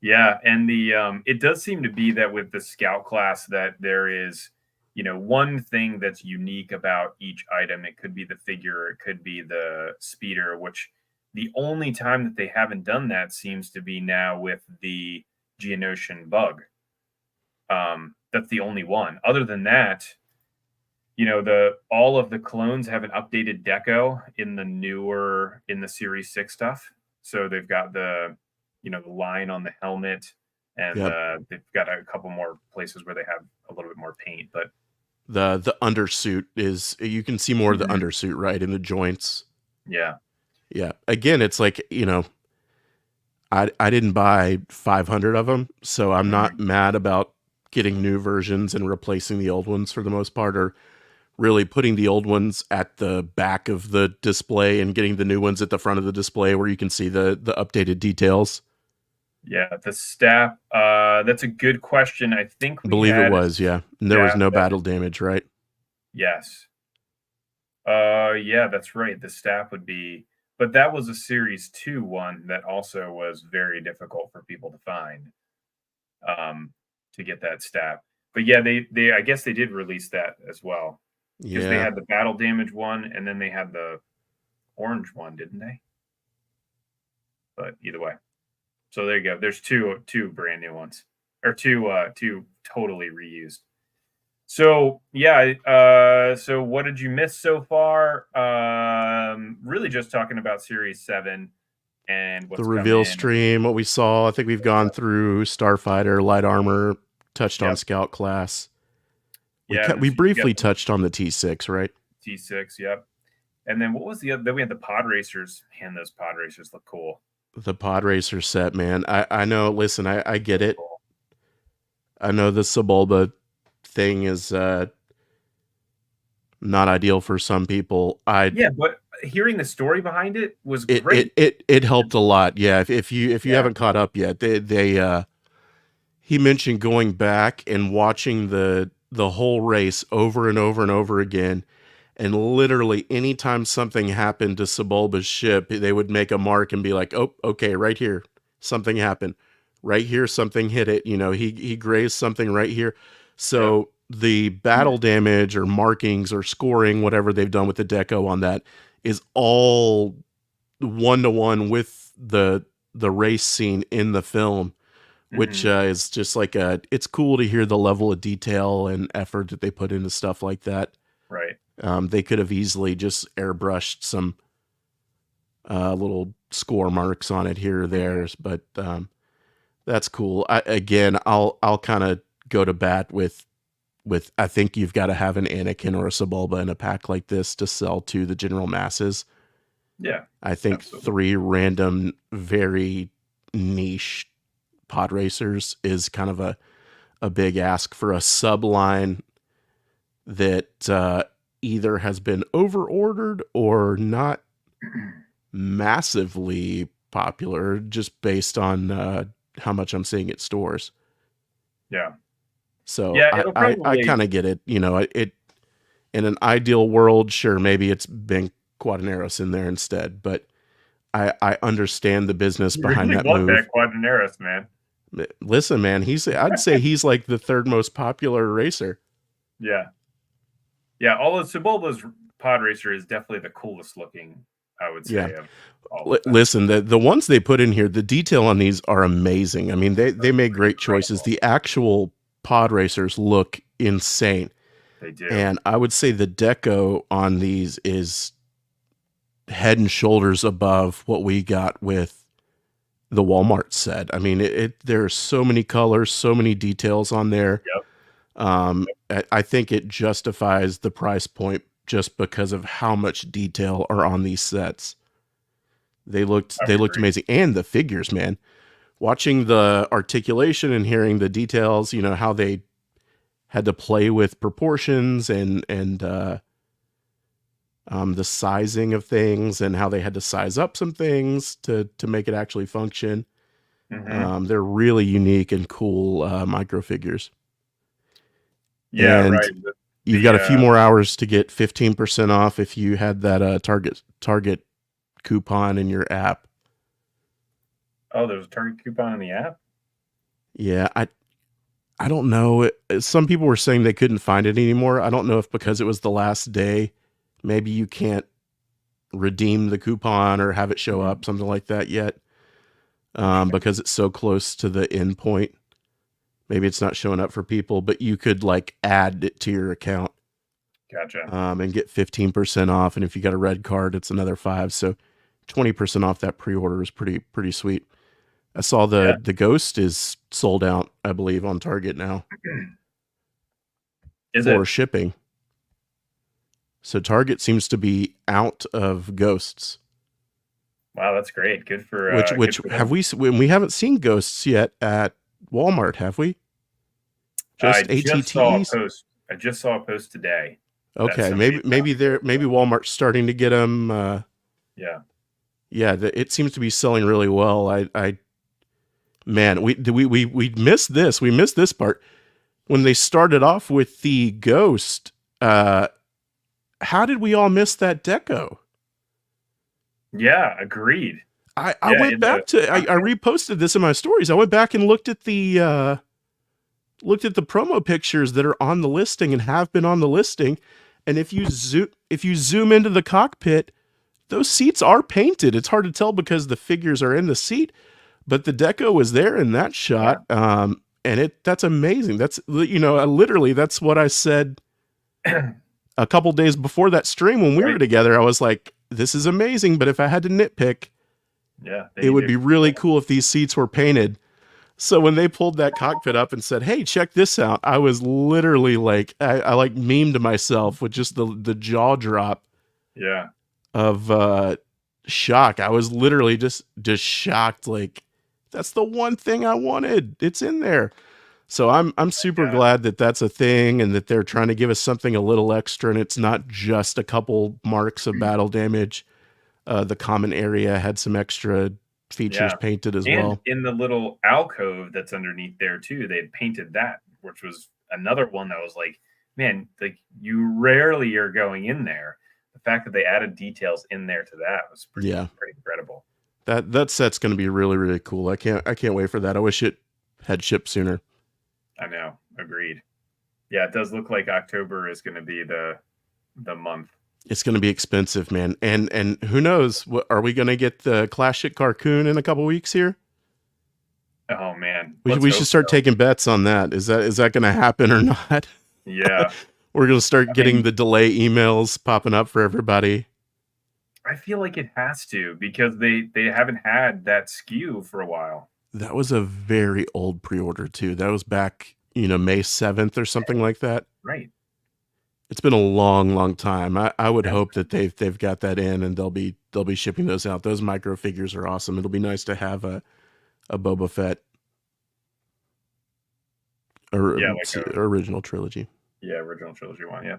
S1: Yeah, and the it does seem to be that with the scout class that there is, one thing that's unique about each item. It could be the figure, it could be the speeder, which the only time that they haven't done that seems to be now with the Geonosian bug. That's the only one. Other than that, the all of the clones have an updated deco in the Series 6 stuff. So they've got the line on the helmet, and
S2: Yep.
S1: they've got a couple more places where they have a little bit more paint. But
S2: The undersuit is, you can see more of the
S1: Mhm.
S2: undersuit, right, in the joints.
S1: Yeah.
S2: Yeah. Again, it's like, I didn't buy 500 of them, so I'm not
S1: Mhm.
S2: mad about getting new versions and replacing the old ones for the most part, or really putting the old ones at the back of the display and getting the new ones at the front of the display where you can see the updated details.
S1: Yeah, the staff, that's a good question. I think
S2: I
S1: we
S2: believe it
S1: had a
S2: was, yeah. And there was
S1: staff
S2: no
S1: that
S2: battle damage, right?
S1: yes. Yeah, that's right. The staff would be, but that was a Series 2 one that also was very difficult for people to find, um, to get that staff. But yeah, they I guess they did release that as well, because they
S2: Yeah.
S1: had the battle damage one, and then they had the orange one, didn't they? But either way. So there you go. There's two brand new ones, or two totally reused. So yeah, so what did you miss so far? Really just talking about Series 7 and
S2: The
S1: what's
S2: reveal
S1: coming.
S2: stream, what we saw, I think we've gone through Starfighter, Light Armor, touched on
S1: Yep.
S2: Scout class.
S1: Yeah, and
S2: We
S1: so you got
S2: briefly
S1: the
S2: touched on the T6, right?
S1: T6, yep. And then what was the other? Then we had the pod racers. Man, those pod racers look cool.
S2: The Pod Racer set, man. I know, listen, I get
S1: Really
S2: it.
S1: cool.
S2: I know the Sebulba thing is not ideal for some people.
S1: Yeah, but hearing the story behind it was
S2: It
S1: great.
S2: it helped a lot. Yeah, if you
S1: Yeah.
S2: haven't caught up yet, they he mentioned going back and watching the whole race over and over and over again, and literally anytime something happened to Sebulba's ship, they would make a mark and be like, "Oh, okay, right here, something happened. Right here, something hit it. He grazed something right here."
S1: Yep.
S2: So the battle damage or markings or scoring, whatever they've done with the deco on that, is all one to one with the race scene in the film, which
S1: Hmm.
S2: is just like it's cool to hear the level of detail and effort that they put into stuff like that.
S1: Right.
S2: They could have easily just airbrushed some little score marks on it here or
S1: Hmm.
S2: there, but that's cool. I'll kind of go to bat with I think you've got to have an Anakin or a Sebulba in a pack like this to sell to the general masses.
S1: Yeah.
S2: I think
S1: Absolutely.
S2: 3 random, very niche pod racers is kind of a big ask for a sub line that either has been over ordered or not massively popular, just based on how much I'm seeing at stores.
S1: Yeah.
S2: So
S1: Yeah. It'll
S2: I
S1: probably.
S2: kind of get it. It in an ideal world, sure, maybe it's been Quadraneros in there instead, but I understand the business
S1: You
S2: behind
S1: really
S2: that
S1: want that
S2: move.
S1: Quadraneris, man.
S2: Listen, man, I'd say he's like the third most popular racer.
S1: Yeah. Yeah. Although Sebulba's pod racer is definitely the coolest looking, I would
S2: Yeah.
S1: say, of all of them.
S2: Listen, the ones they put in here, the detail on these are amazing. I mean, they made great choices.
S1: Incredible.
S2: The actual pod racers look insane.
S1: They do.
S2: And I would say the deco on these is head and shoulders above what we got with the Walmart set. I mean, there are so many colors, so many details on there.
S1: Yep.
S2: I think it justifies the price point just because of how much detail are on these sets.
S1: I
S2: They
S1: would
S2: looked
S1: agree.
S2: amazing, and the figures, man. Watching the articulation and hearing the details, how they had to play with proportions and the sizing of things, and how they had to size up some things to make it actually function.
S1: Hmm.
S2: They're really unique and cool micro figures.
S1: Yeah.
S2: And
S1: Right.
S2: you've got
S1: The
S2: a few more hours to get 15% off if you had that Target coupon in your app.
S1: oh, there's a Target coupon in the app.
S2: Yeah, I don't know. Some people were saying they couldn't find it anymore. I don't know if because it was the last day, maybe you can't redeem the coupon or have it show
S1: Mhm.
S2: up, something like that yet,
S1: Interesting.
S2: because it's so close to the end point. Maybe it's not showing up for people, but you could like add it to your account.
S1: Gotcha.
S2: and get 15% off. And if you got a red card, it's another 5. So 20% off that pre-order is pretty sweet. I saw
S1: Yeah.
S2: the Ghost is sold out, I believe, on Target now
S1: Is
S2: for
S1: it?
S2: shipping. So Target seems to be out of Ghosts.
S1: Wow, that's great. Good for
S2: Which
S1: good for
S2: have
S1: them.
S2: we haven't seen Ghosts yet at Walmart, have we?
S1: I
S2: Just
S1: just saw a
S2: ATTEs?
S1: post. I just saw a post today that
S2: Okay,
S1: somebody found
S2: maybe Walmart's starting to get them.
S1: Yeah.
S2: Yeah, it seems to be selling really well. Man, we missed this. We missed this part when they started off with the Ghost. How did we all miss that deco?
S1: Yeah, agreed.
S2: I
S1: Yeah,
S2: went
S1: in the
S2: back to I reposted this in my stories. I went back and looked at the promo pictures that are on the listing and have been on the listing. And if you zoom into the cockpit, those seats are painted. It's hard to tell because the figures are in the seat, but the deco was there in that shot. And that's amazing. That's, literally that's what I said a couple days before that stream when we were together. I was like, this is amazing, but if I had to nitpick, it would be really cool if these seats were painted. So when they pulled that cockpit up and said, "Hey, check this out," I was literally like, I like memed to myself with just the jaw drop.
S1: Yeah.
S2: Of shock. I was literally just shocked. Like, that's the one thing I wanted. It's in there. So I'm super glad that that's a thing and that they're trying to give us something a little extra, and it's not just a couple marks of battle damage. The common area had some extra features painted as well.
S1: In the little alcove that's underneath there too, they had painted that, which was another one that was like, man, like you rarely are going in there. The fact that they added details in there to that was pretty incredible.
S2: That set's going to be really cool. I can't wait for that. I wish it had shipped sooner.
S1: I know, agreed. Yeah, it does look like October is going to be the month.
S2: It's going to be expensive, man. And who knows? Are we going to get the Classic Carcoon in a couple weeks here?
S1: Oh man,
S2: we should start taking bets on that. Is that going to happen or not?
S1: Yeah,
S2: we're going to start getting the delay emails popping up for everybody.
S1: I feel like it has to, because they haven't had that SKU for a while.
S2: That was a very old pre-order too. That was back, May 7th or something like that.
S1: Right.
S2: It's been a long time. I would hope that they've got that in and they'll be shipping those out. Those micro figures are awesome. It'll be nice to have a Boba Fett or original trilogy.
S1: Yeah, original trilogy one. Yeah.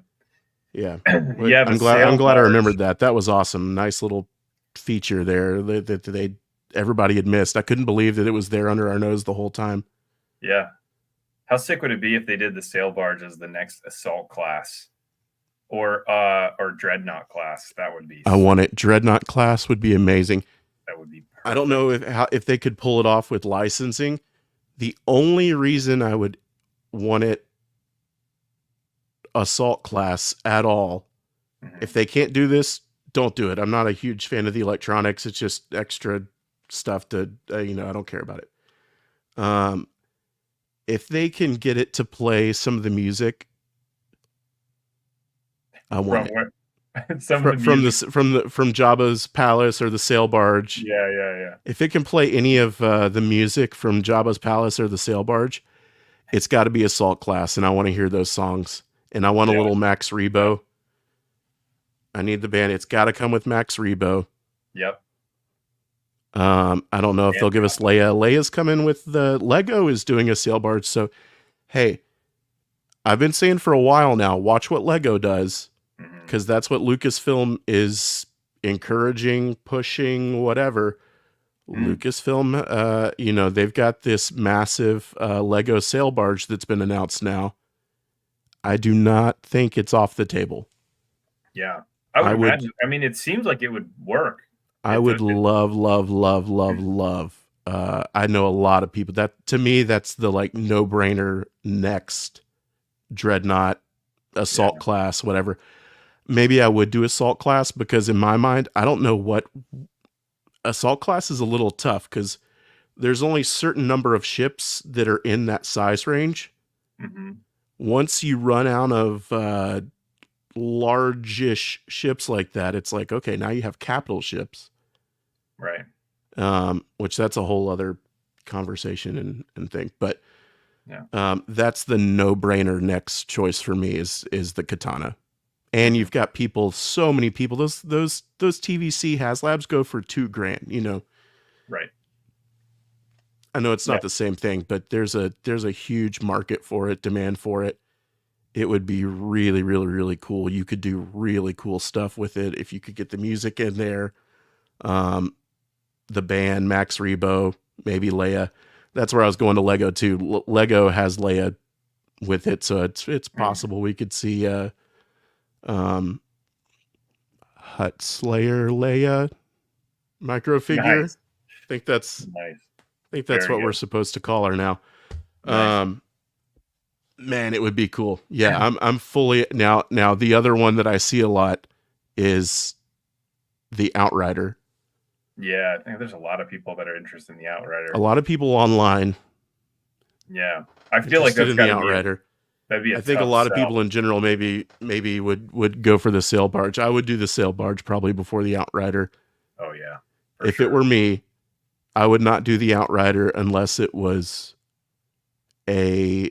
S2: Yeah.
S1: Yeah.
S2: I'm glad I remembered that. That was awesome. Nice little feature there that everybody had missed. I couldn't believe that it was there under our nose the whole time.
S1: Yeah. How sick would it be if they did the sail barge as the next assault class? Or dreadnought class? That would be.
S2: I want it. Dreadnought class would be amazing.
S1: That would be perfect.
S2: I don't know if they could pull it off with licensing. The only reason I would want it assault class at all, if they can't do this, don't do it. I'm not a huge fan of the electronics. It's just extra stuff to I don't care about it. If they can get it to play some of the music, I want it. From Jabba's palace or the sail barge.
S1: Yeah.
S2: If it can play any of the music from Jabba's palace or the sail barge, it's got to be assault class, and I want to hear those songs. And I want a little Max Rebo. I need the band. It's got to come with Max Rebo.
S1: Yep.
S2: I don't know if they'll give us Leia. Leia's coming with the Lego is doing a sail barge. So, hey, I've been saying for a while now, watch what Lego does. Because that's what Lucasfilm is encouraging, pushing, whatever. Lucasfilm, they've got this massive Lego sail barge that's been announced now. I do not think it's off the table.
S1: Yeah. I would imagine. I mean, it seems like it would work.
S2: I would love. I know a lot of people that, to me, that's the like no-brainer next Dreadnought, assault class, whatever. Maybe I would do assault class because in my mind, I don't know what assault class is a little tough because there's only a certain number of ships that are in that size range. Once you run out of largish ships like that, it's like, okay, now you have capital ships,
S1: Right.
S2: which that's a whole other conversation and thing. But
S1: Yeah.
S2: that's the no-brainer next choice for me is the katana. And you've got people, so many people. Those TVC HasLabs go for $2,000. You know,
S1: Right.
S2: I know it's
S1: Yeah.
S2: not the same thing, but there's a huge market for it, demand for it. It would be really, really, really cool. You could do really cool stuff with it if you could get the music in there. The band, Max Rebo, maybe Leia. That's where I was going to Lego too. Lego has Leia with it, so it's possible we could see Hut Slayer Leia micro figure.
S1: Nice.
S2: I
S1: Nice.
S2: think that's
S1: Very
S2: what we're
S1: good.
S2: supposed to call her now.
S1: Nice.
S2: Man, it would be cool. Yeah, I'm fully now. Now the other one that I see a lot is the Outrider.
S1: Yeah, I think there's a lot of people that are interested in the Outrider.
S2: A lot of people online
S1: Yeah, I feel like
S2: interested
S1: that's
S2: in the
S1: got to be
S2: Outrider.
S1: that'd be a
S2: I think a
S1: tough
S2: lot of
S1: sell.
S2: people in general maybe would go for the sail barge. I would do the sail barge probably before the Outrider.
S1: Oh yeah, for
S2: If
S1: sure.
S2: it were me, I would not do the Outrider unless it was a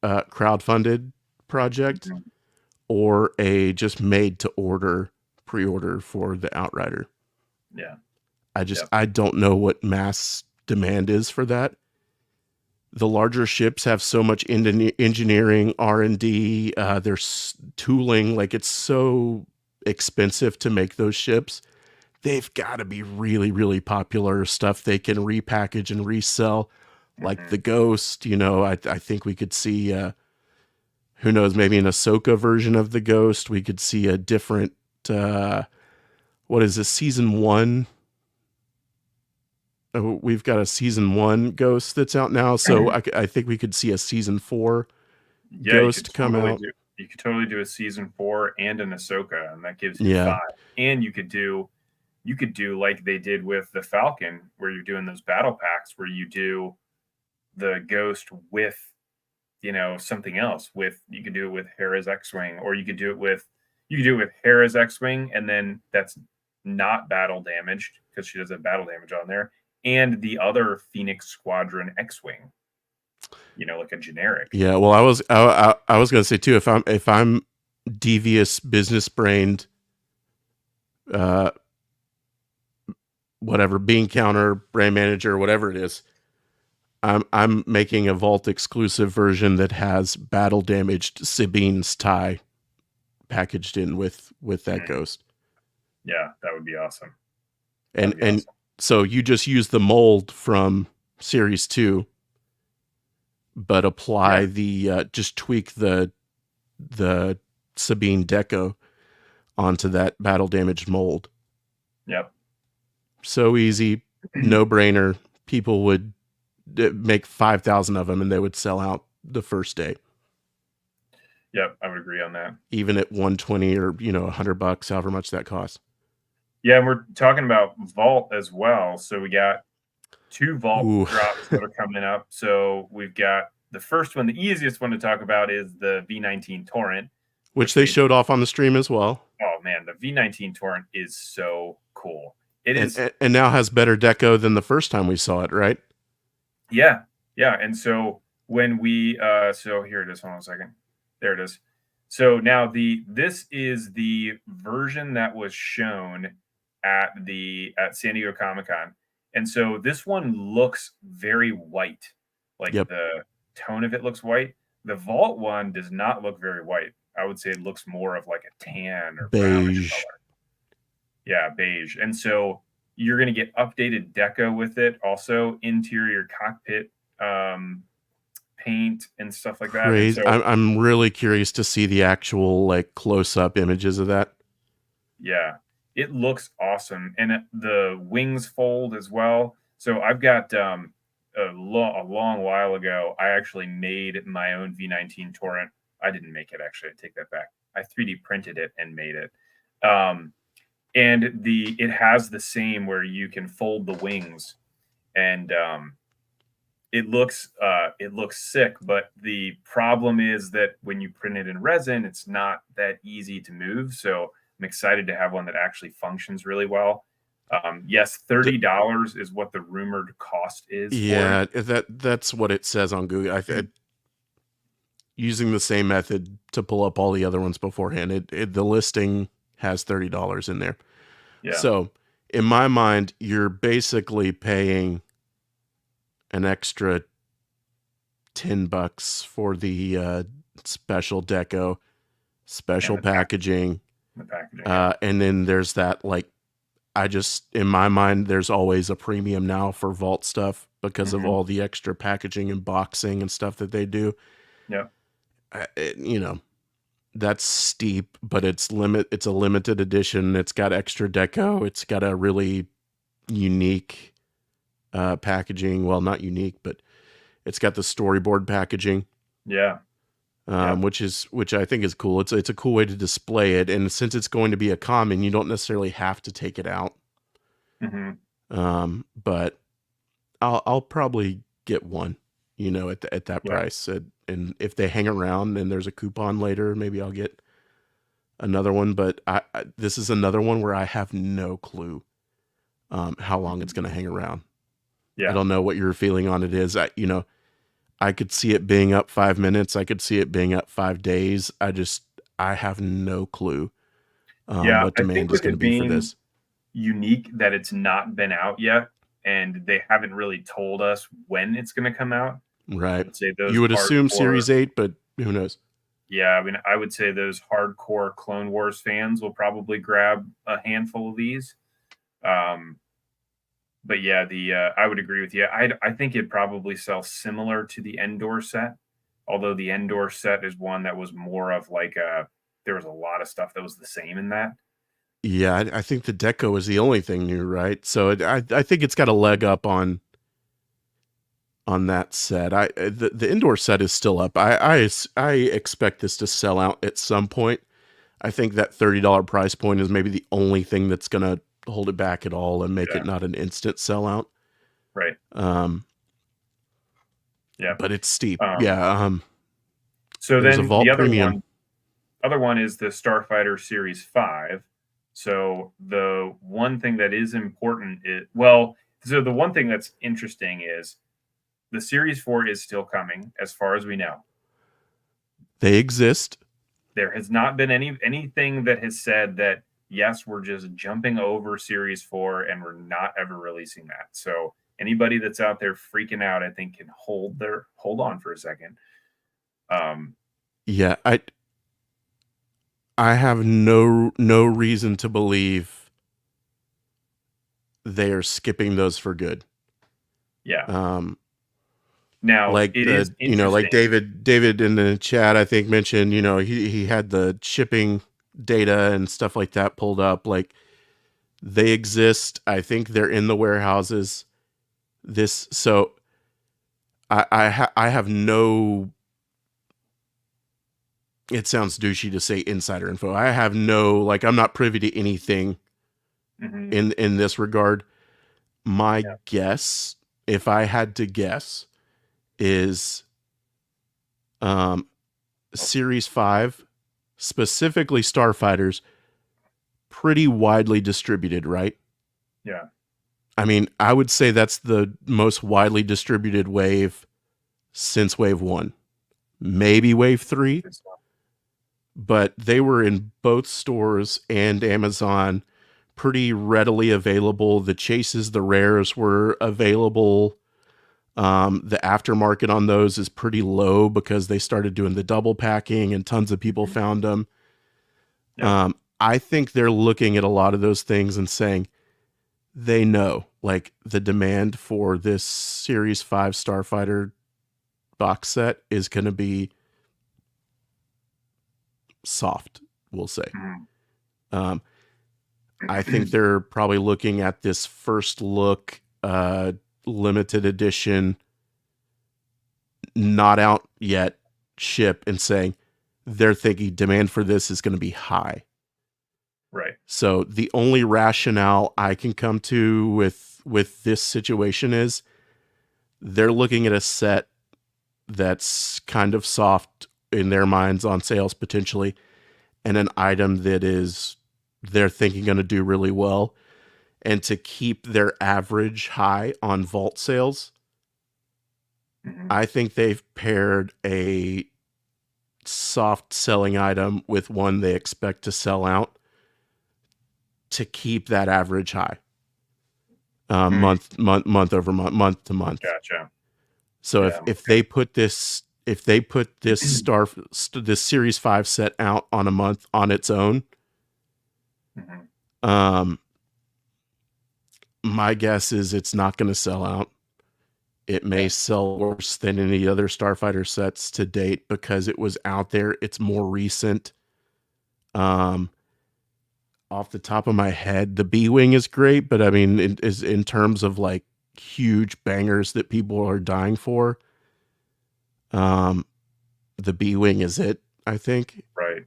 S2: crowdfunded project
S1: Mhm.
S2: or a just made to order pre-order for the Outrider.
S1: Yeah. Yep.
S2: I don't know what mass demand is for that. The larger ships have so much engineering, R&D, there's tooling, like it's so expensive to make those ships. They've got to be really, really popular stuff they can repackage and resell, like the Ghost. You know, I think we could see, who knows, maybe an Ahsoka version of the Ghost. We could see a different, what is this, season 1? Oh, we've got a season 1 Ghost that's out now, so I think we could see a season 4
S1: Yeah,
S2: Ghost come out.
S1: you could totally do a season 4 and an Ahsoka, and that gives you
S2: Yeah.
S1: 5. And you could do like they did with the Falcon, where you're doing those battle packs where you do the Ghost with something else. With you could do it with Hera's X-wing, or you could do it with Hera's X-wing, and then that's not battle damaged because she does have battle damage on there, and the other Phoenix Squadron X-wing, like a generic.
S2: Yeah, well, I was going to say too, if I'm devious, business brained, uh, whatever, bean counter, brand manager, whatever it is, I'm making a Vault exclusive version that has battle damaged Sabine's tie packaged in with that Ghost.
S1: Yeah, that would be awesome.
S2: And so you just use the mold from Series 2, but apply the just tweak the Sabine deco onto that battle damaged mold.
S1: Yep.
S2: So easy, no brainer. People would make 5,000 of them and they would sell out the first day.
S1: Yep, I would agree on that.
S2: Even at 120 or $100, however much that costs.
S1: Yeah, and we're talking about Vault as well. So we got 2 Vault drops that are coming up. So we've got the first one, the easiest one to talk about is the V19 Torrent,
S2: which they showed off on the stream as well.
S1: Oh man, the V19 Torrent is so cool. It is,
S2: and now has better deco than the first time we saw it, right?
S1: Yeah, yeah. And so when we so here it is. Hold on a second. There it is. So now this is the version that was shown at San Diego Comic-Con. And so this one looks very white. Like the tone of it looks white. The Vault one does not look very white. I would say it looks more of like a tan or brownish color. Yeah, beige. And so you're going to get updated deco with it, also interior cockpit paint and stuff like that.
S2: Crazy.
S1: So,
S2: I'm really curious to see the actual like close-up images of that.
S1: Yeah, it looks awesome, and the wings fold as well. So I've got a long while ago, I actually made my own V19 Torrent. I didn't make it, actually. I take that back. I 3D printed it and made it. And it has the same where you can fold the wings, and it looks sick, but the problem is that when you print it in resin, it's not that easy to move. So I'm excited to have one that actually functions really well. Yes, $30 is what the rumored cost is for it.
S2: Yeah, that's what it says on Google. Using the same method to pull up all the other ones beforehand, the listing has $30 in there.
S1: Yeah.
S2: So in my mind, you're basically paying an extra $10 for the special deco, special packaging,
S1: the packaging.
S2: and then there's that, like, in my mind, there's always a premium now for Vault stuff because of all the extra packaging and boxing and stuff that they do.
S1: Yeah.
S2: You know, that's steep, but it's a limited edition. It's got extra deco. It's got a really unique packaging. Well, not unique, but it's got the storyboard packaging.
S1: Yeah.
S2: Which I think is cool. It's a cool way to display it, and since it's going to be a common, you don't necessarily have to take it out. But I'll probably get one, at that price. And if they hang around and there's a coupon later, maybe I'll get another one. But this is another one where I have no clue how long it's going to hang around.
S1: Yeah.
S2: I don't know what your feeling on it is. I could see it being up 5 minutes. I could see it being up 5 days. I have no clue what demand is going to be for this.
S1: Unique that it's not been out yet, and they haven't really told us when it's going to come out.
S2: Right. You would assume Series 8, but who knows?
S1: Yeah, I mean, I would say those hardcore Clone Wars fans will probably grab a handful of these. But yeah, I would agree with you. I think it probably sells similar to the Endor set, although the Endor set is one that was more of like there was a lot of stuff that was the same in that.
S2: Yeah, I think the deco is the only thing new, right? So I think it's got a leg up on that set. The Indoor set is still up. I expect this to sell out at some point. I think that $30 price point is maybe the only thing that's gonna hold it back at all and make it not an instant sellout.
S1: Right. Yeah.
S2: But it's steep.
S1: So then the other one is the Starfighter Series 5. So the one thing that is important so the one thing that's interesting is the Series 4 is still coming, as far as we know.
S2: They exist.
S1: There has not been anything that has said that, yes, we're just jumping over Series 4 and we're not ever releasing that. So anybody that's out there freaking out, I think, can hold on for a second.
S2: Yeah, I have no reason to believe they are skipping those for good.
S1: Yeah. Now,
S2: like like David in the chat, I think, mentioned, he had the shipping data and stuff like that pulled up. Like, they exist. I think they're in the warehouses. So I have no. It sounds douchey to say insider info. I have no, I'm not privy to anything in this regard. My guess, if I had to guess, is Series 5, specifically Starfighters, pretty widely distributed, right?
S1: Yeah.
S2: I mean, I would say that's the most widely distributed wave since Wave 1. Maybe Wave 3. But they were in both stores and Amazon, pretty readily available. The chases, the rares were available. The aftermarket on those is pretty low because they started doing the double packing and tons of people found them. Yeah. I think they're looking at a lot of those things and saying they know, the demand for this Series 5 Starfighter box set is going to be soft, we'll say. I think they're probably looking at this first look limited edition, not out yet, ship, and saying they're thinking demand for this is going to be high.
S1: Right.
S2: So the only rationale I can come to with this situation is they're looking at a set that's kind of soft in their minds on sales potentially, and an item that is they're thinking going to do really well. And to keep their average high on vault sales,
S1: Mhm.
S2: I think they've paired a soft selling item with one they expect to sell out to keep that average high,
S1: Mm,
S2: month over month, month to month.
S1: gotcha.
S2: So
S1: Yeah.
S2: if they put this this Series 5 set out on a month on its own,
S1: Mhm.
S2: um, my guess is it's not going to sell out. It may
S1: Yeah.
S2: sell worse than any other Starfighter sets to date because it was out there. It's more recent. Um, Off the top of my head, the B Wing is great, but I mean, in terms of like huge bangers that people are dying for, um, the B Wing is it, I think.
S1: Right.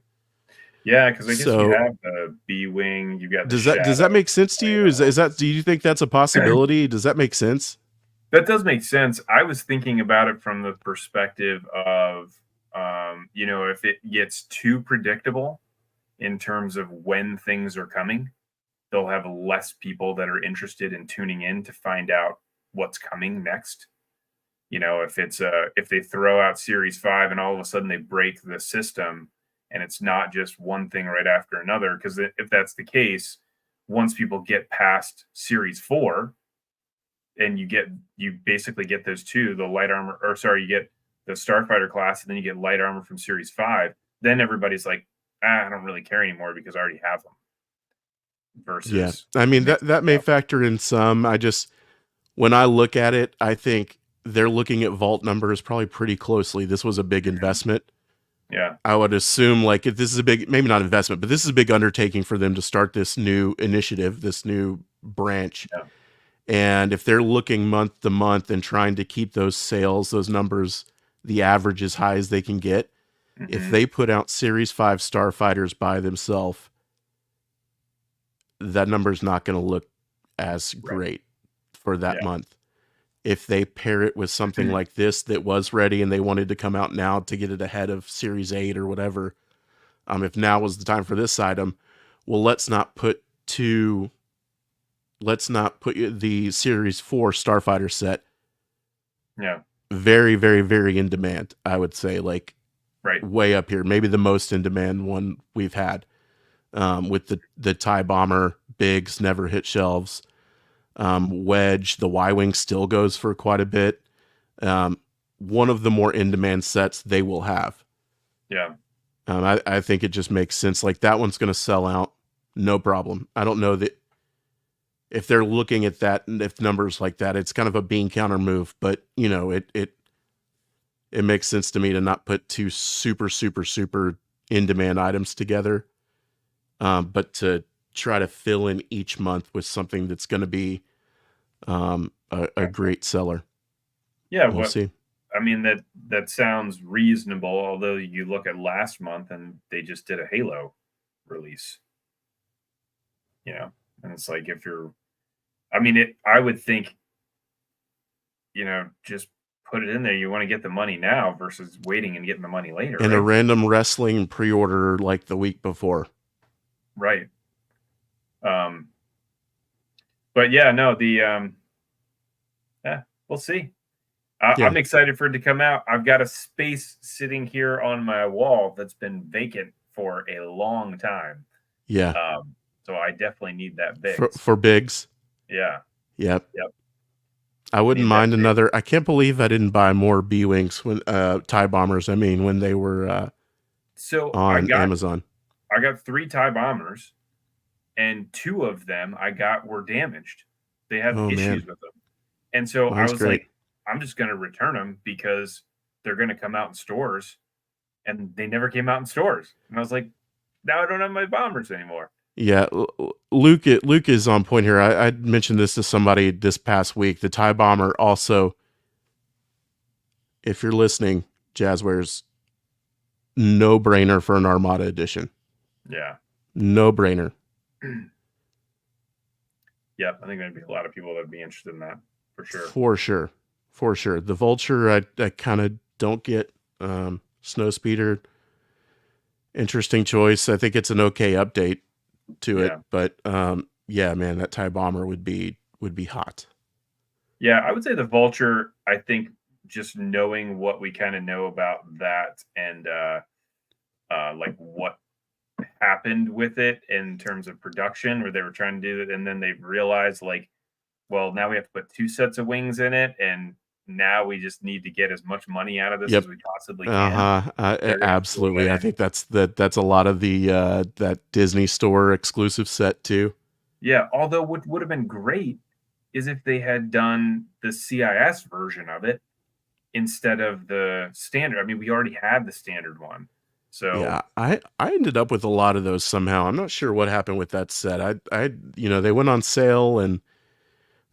S1: Yeah, because I guess you
S2: So
S1: have the B wing, you got the
S2: does that
S1: shadow
S2: make sense to you? Is that do you think that's a
S1: playing out.
S2: possibility? Does that make sense?
S1: That does make sense. I was thinking about it from the perspective of, if it gets too predictable in terms of when things are coming, they'll have less people that are interested in tuning in to find out what's coming next. If they throw out Series 5 and all of a sudden they break the system and it's not just one thing right after another, because if that's the case, once people get past Series 4 and you basically get those two, the light armor, or sorry, you get the Starfighter class and then you get light armor from Series 5, then everybody's like, I don't really care anymore because I already have them
S2: Yeah.
S1: versus
S2: I mean
S1: mixing
S2: that
S1: it
S2: may
S1: up.
S2: factor in some. I just when I look at it, I think they're looking at vault numbers probably pretty closely. This was a big
S1: Mhm.
S2: investment.
S1: Yeah.
S2: I would assume like if this is a big, maybe not investment, but this is a big undertaking for them to start this new initiative, this new branch.
S1: Yeah.
S2: And if they're looking month to month and trying to keep those sales, those numbers, the average as high as they can get, if
S1: Hmm.
S2: they put out Series 5 Starfighters by themselves, that number's not going to look as
S1: Right.
S2: great for that
S1: Yeah.
S2: month. If they pair it with something like this that was ready and they wanted to come out now to get it ahead of Series 8 or whatever, if now was the time for this item, well, let's not put the Series 4 Starfighter set
S1: Yeah.
S2: very, very, very in demand. I would say like
S1: Right.
S2: way up here, maybe the most in demand one we've had. With the TIE Bomber bigs never hit shelves. Wedge, the Y Wing still goes for quite a bit. Um, One of the more in demand sets they will have.
S1: Yeah.
S2: I think it just makes sense. Like that one's going to sell out, no problem. I don't know that if they're looking at that and if numbers like that, it's kind of a bean counter move, but it makes sense to me to not put two super super super in demand items together, but to try to fill in each month with something that's going to be a
S1: Okay.
S2: great seller.
S1: Yeah.
S2: We'll
S1: What
S2: see.
S1: I mean that sounds reasonable. Although you look at last month and they just did a Halo release, and it's like if you're, I mean, I would think, just put it in there. You want to get the money now versus waiting and getting the money later,
S2: And a
S1: right?
S2: random wrestling pre-order like the week before.
S1: Right. Um, but yeah, no, yeah, we'll see.
S2: Yeah,
S1: I'm excited for it to come out. I've got a space sitting here on my wall that's been vacant for a long time.
S2: yeah.
S1: So I definitely need that
S2: For
S1: Biggs.
S2: for bigs.
S1: Yeah,
S2: Yep.
S1: yep,
S2: I wouldn't
S1: need that
S2: mind
S1: Biggs.
S2: another. I can't believe I didn't buy more B wings when TIE bombers. I mean, when they were
S1: So
S2: on Amazon.
S1: I got 3 tie bombers, and 2 of them I got were damaged. They have
S2: Oh man,
S1: issues with them. And so I
S2: mine's
S1: was
S2: great.
S1: like, I'm just gonna return them because they're gonna come out in stores, and they never came out in stores. And I was like, now I don't have my bombers anymore.
S2: Yeah, Luke is on point here. I mentioned this to somebody this past week. The TIE bomber also, if you're listening, Jazzwares, no brainer for an Armada edition.
S1: Yeah.
S2: No brainer
S1: Yep, I think there'd be a lot of people that'd be interested in that for sure.
S2: for sure. for sure. The Vulture, I kind of don't get. Snowspeeder, interesting choice. I think it's an okay update to it,
S1: Yeah.
S2: but yeah, man, that TIE bomber would be hot.
S1: Yeah, I would say the Vulture, I think just knowing what we kind of know about that and like what happened with it in terms of production where they were trying to do it and then they realized like, well, now we have to put two sets of wings in it and now we just need to get as much money out of this as
S2: Yep.
S1: we possibly can.
S2: Uh-huh.
S1: They're gonna pull
S2: Absolutely.
S1: that
S2: I
S1: in.
S2: think that's a lot of the that Disney Store exclusive set too.
S1: Yeah, although what would have been great is if they had done the CIS version of it instead of the standard. I mean, we already had the standard one. So,
S2: Yeah, I ended up with a lot of those somehow. I'm not sure what happened with that set. They went on sale, and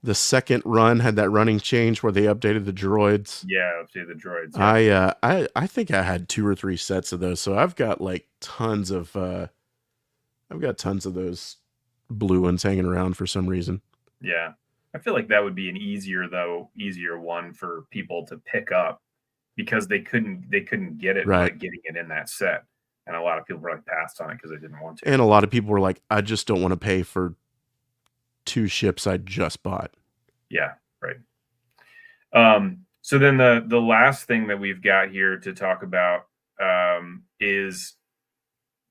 S2: the second run had that running change where they updated the droids.
S1: yeah, let's say the droids, yeah.
S2: I think I had 2 or 3 sets of those, so I've got tons of those blue ones hanging around for some reason.
S1: Yeah. I feel like that would be an easier one for people to pick up because they couldn't get it by
S2: Right.
S1: getting it in that set. And a lot of people probably passed on it because they didn't want to.
S2: And a lot of people were like, I just don't want to pay for 2 ships I just bought.
S1: Yeah, right. So then the last thing that we've got here to talk about is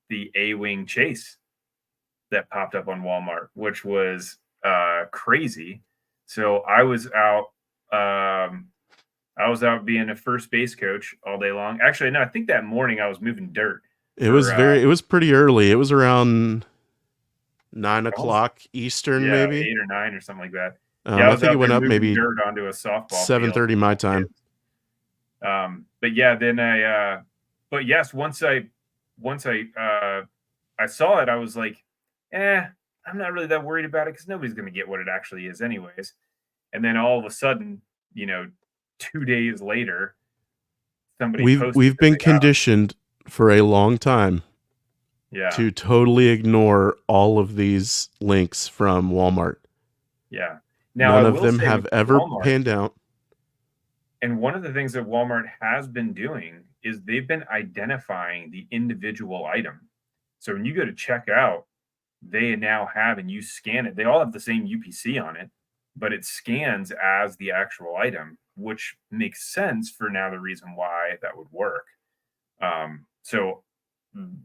S1: the A-wing chase that popped up on Walmart, which was crazy. So I was out being a first base coach all day long. Actually, no, I think that morning I was moving dirt for
S2: It was pretty early. It was around nine
S1: almost
S2: o'clock Eastern,
S1: yeah,
S2: maybe.
S1: 8 or 9 or something like that. Yeah, I
S2: I
S1: was
S2: think it
S1: out
S2: went
S1: there
S2: up
S1: moving
S2: maybe
S1: dirt onto a softball field
S2: 7:30
S1: with
S2: my
S1: my
S2: time.
S1: kids. But yeah, then but yes, once I saw it, I was like, I'm not really that worried about it because nobody's going to get what it actually is, anyways. And then all of a sudden, you know, 2 days later, somebody posted
S2: We've
S1: that
S2: been
S1: they got them.
S2: conditioned for a long time
S1: Yeah,
S2: to totally ignore all of these links from Walmart.
S1: yeah. Now I
S2: None of
S1: will
S2: them
S1: say with
S2: have ever
S1: Walmart,
S2: panned out.
S1: and one of the things that Walmart has been doing is they've been identifying the individual item. So when you go to check out, they now have and you scan it. They all have the same UPC on it, but it scans as the actual item, which makes sense for now the reason why that would work. So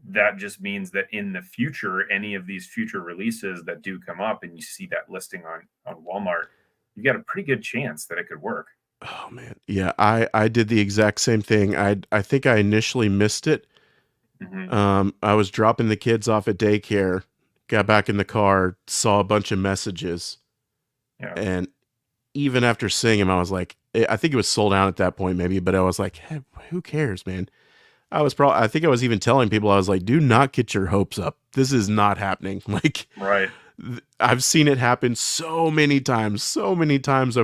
S1: that just means that in the future, any of these future releases that do come up and you see that listing on Walmart, you got a pretty good chance that it could work.
S2: Oh man. Yeah, I did the exact same thing. I think I initially missed it.
S1: Hmm.
S2: I was dropping the kids off at daycare, got back in the car, saw a bunch of messages,
S1: Yeah.
S2: and even after seeing them, I was like, I think it was sold out at that point, maybe, but I was like, hey, who cares, man? I think I was even telling people, I was like, do not get your hopes up. This is not happening. Like,
S1: Right.
S2: I've seen it happen so many times over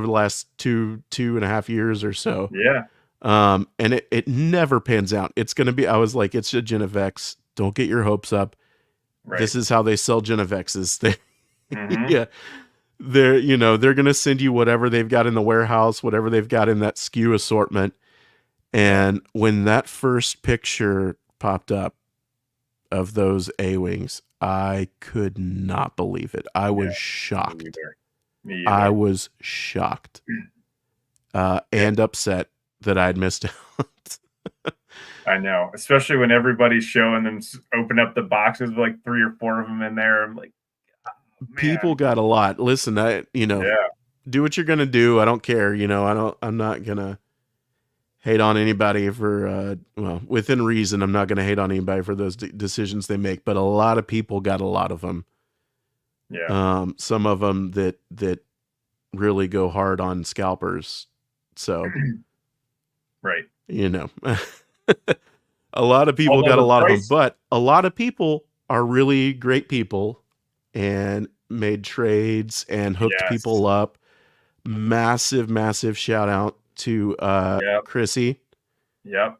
S2: the last 2.5 years or so.
S1: Yeah.
S2: And it never pans out. It's going to be, I was like, it's a Genevex. Don't get your hopes up.
S1: Right.
S2: This is how they sell Genevexes. They,
S1: Hmm.
S2: yeah, they're going to send you whatever they've got in the warehouse, whatever they've got in that SKU assortment.
S1: Yeah.
S2: And when that first picture popped up of those A-wings, I could not believe it. I
S1: Yeah.
S2: was
S1: Me
S2: shocked.
S1: either. Me
S2: I
S1: either.
S2: was shocked
S1: Yeah.
S2: and upset that I'd missed out.
S1: I know, especially when everybody's showing them open up the boxes with like 3 or 4 of them in there. I'm like, oh,
S2: People
S1: man.
S2: got a lot. Listen,
S1: Yeah.
S2: do what you're gonna do. I don't care. I'm not gonna hate on anybody for well, within reason. I'm not gonna hate on anybody for those decisions they make. But a lot of people got a lot of them.
S1: Yeah.
S2: Some of them that really go hard on scalpers. So
S1: Right.
S2: you know, a lot of people
S1: Although
S2: got a
S1: the
S2: lot of them.
S1: price,
S2: But a lot of people are really great people and made trades and hooked
S1: yes.
S2: people up. Massive shout out to
S1: Yep.
S2: Chrissy,
S1: Yep.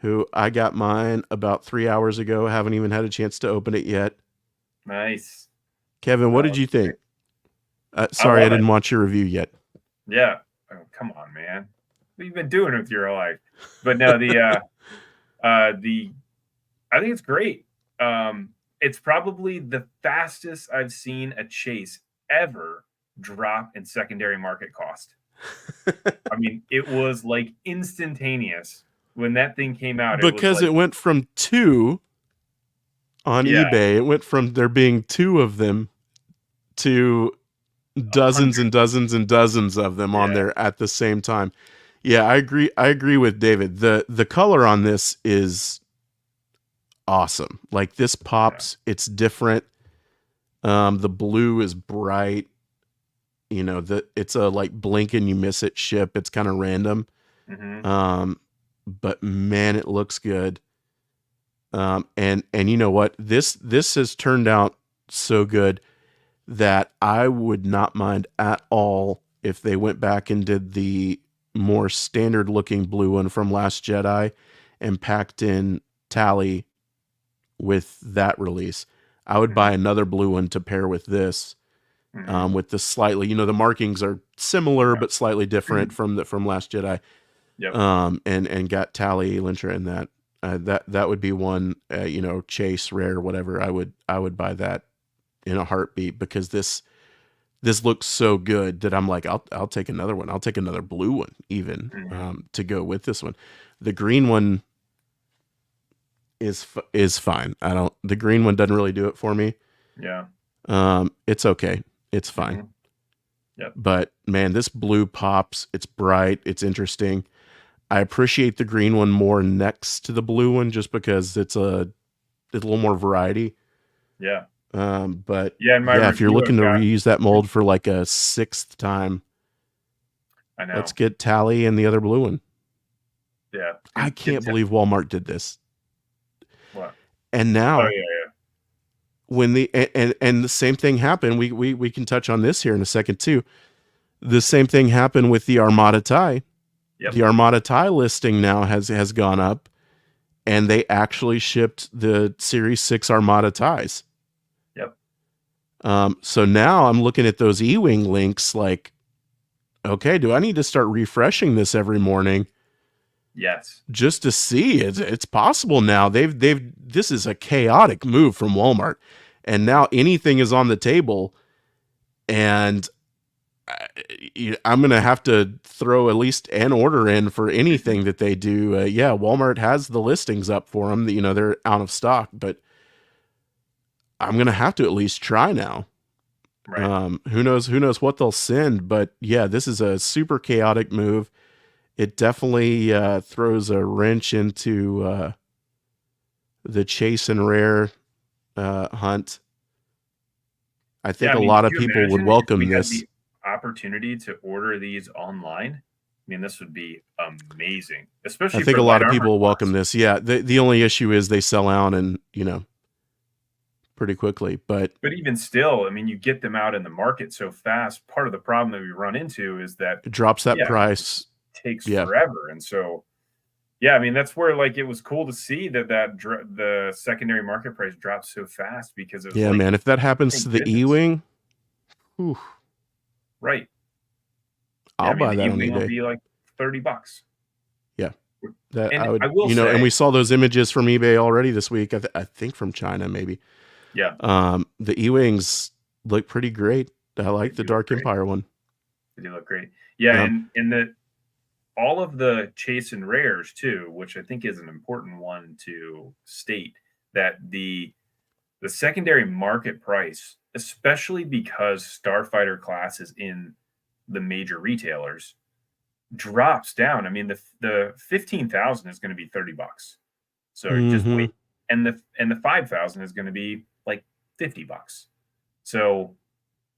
S2: who I got mine about 3 hours ago. Haven't even had a chance to open it yet.
S1: Nice.
S2: Kevin, what
S1: That
S2: did
S1: looks
S2: you
S1: great.
S2: think?
S1: I
S2: Sorry, I
S1: love it.
S2: didn't watch your review yet.
S1: Yeah. Oh, come on, man. What have you been doing with your life? But no, the I think it's great. It's probably the fastest I've seen a chase ever drop in secondary market cost. I mean, it was like instantaneous when that thing came out. It was
S2: Because
S1: like,
S2: it went from 2 on
S1: yeah,
S2: eBay, it went from there being 2 of them to dozens and
S1: 100.
S2: dozens and dozens of them on
S1: Yeah,
S2: there at the same time. Yeah, I agree. I agree with David. The color on this is awesome. Like this
S1: yeah.
S2: pops. It's different. The blue is bright. You know, it's a like blink and you miss it ship. It's kind of random.
S1: Hmm.
S2: But man, it looks good. And you know what? This has turned out so good that I would not mind at all if they went back and did the more standard looking blue one from Last Jedi and packed in Tally with that release. I would buy
S1: Hmm.
S2: another blue one to pair with this,
S1: Hmm.
S2: with the slightly, the markings are similar but slightly
S1: Yeah.
S2: different from Last Jedi.
S1: Yep.
S2: And got Tally Lintra in that. That would be one, chase rare whatever. I would buy that in a heartbeat because this looks so good that I'm like I'll take another one. I'll take another blue one even,
S1: Hmm.
S2: to go with this one. The green one is fine. The green one doesn't really do it for me.
S1: Yeah.
S2: It's okay. It's fine.
S1: Hmm. Yep.
S2: But man, this blue pops. It's bright. It's interesting. I appreciate the green one more next to the blue one just because it's a little more variety.
S1: Yeah.
S2: But
S1: Yeah. In my
S2: yeah, if you're
S1: review,
S2: looking
S1: I've
S2: to
S1: got,
S2: reuse that mold for like a 6th time,
S1: I
S2: let's
S1: know.
S2: get Tally and the other blue one.
S1: Yeah.
S2: I
S1: Get
S2: can't believe Walmart did this.
S1: what?
S2: And
S1: Oh,
S2: now
S1: yeah.
S2: when and the same thing happened, we can touch on this here in a second too. The same thing happened with the Armada tie.
S1: Yeah. Yep.
S2: The Armada tie listing now has gone up, and they actually shipped the Series 6 Armada ties.
S1: Yep.
S2: So now I'm looking at those E-Wing links like, okay, do I need to start refreshing this every morning
S1: Yes.
S2: just to see it's possible now? This is a chaotic move from Walmart, and now anything is on the table, and I'm gonna have to throw at least an order in for anything that they do. Yeah, Walmart has the listings up for them. They're out of stock, but I'm gonna have to at least try now.
S1: Right.
S2: Who knows what they'll send, but yeah, this is a super chaotic move. It definitely throws a wrench into the chase and rare hunt. I
S1: Yeah.
S2: think
S1: I
S2: a
S1: mean,
S2: lot
S1: could
S2: of
S1: you
S2: people would
S1: imagine if
S2: welcome
S1: we had
S2: this.
S1: the opportunity to order these online? I mean, this would be amazing,
S2: I
S1: especially
S2: think
S1: for
S2: a lot
S1: light
S2: of
S1: armor
S2: people will welcome
S1: class.
S2: this. Yeah, the only issue is they sell out and pretty quickly, but
S1: But even still, I mean, you get them out in the market so fast. Part of the problem that we run into is that,
S2: it drops that
S1: yeah,
S2: price.
S1: it takes
S2: Yeah,
S1: forever. And so, yeah, I mean, that's where like it was cool to see the secondary market price dropped so fast because it was
S2: yeah,
S1: like,
S2: man. If that happens to
S1: thank
S2: the
S1: goodness.
S2: E-Wing, whew,
S1: Right. Yeah,
S2: I'll
S1: I mean,
S2: buy
S1: the
S2: that on
S1: E-wing will
S2: eBay.
S1: be like $30.
S2: Yeah, that I
S1: And I
S2: would,
S1: will
S2: and
S1: say,
S2: we saw those images from eBay already this week. I think from China maybe.
S1: yeah,
S2: The E-Wings look pretty great. I
S1: they
S2: like the
S1: do look
S2: Dark
S1: great.
S2: Empire one.
S1: They do look great. Yeah,
S2: Um,
S1: and the all of the chase and rares too, which I think is an important one to state, that the secondary market price, especially because Starfighter class is in the major retailers, drops down. I mean, the 15,000 is going to be $30. So just
S2: mm-hmm.
S1: wait. And the 5,000 is going to be like $50. So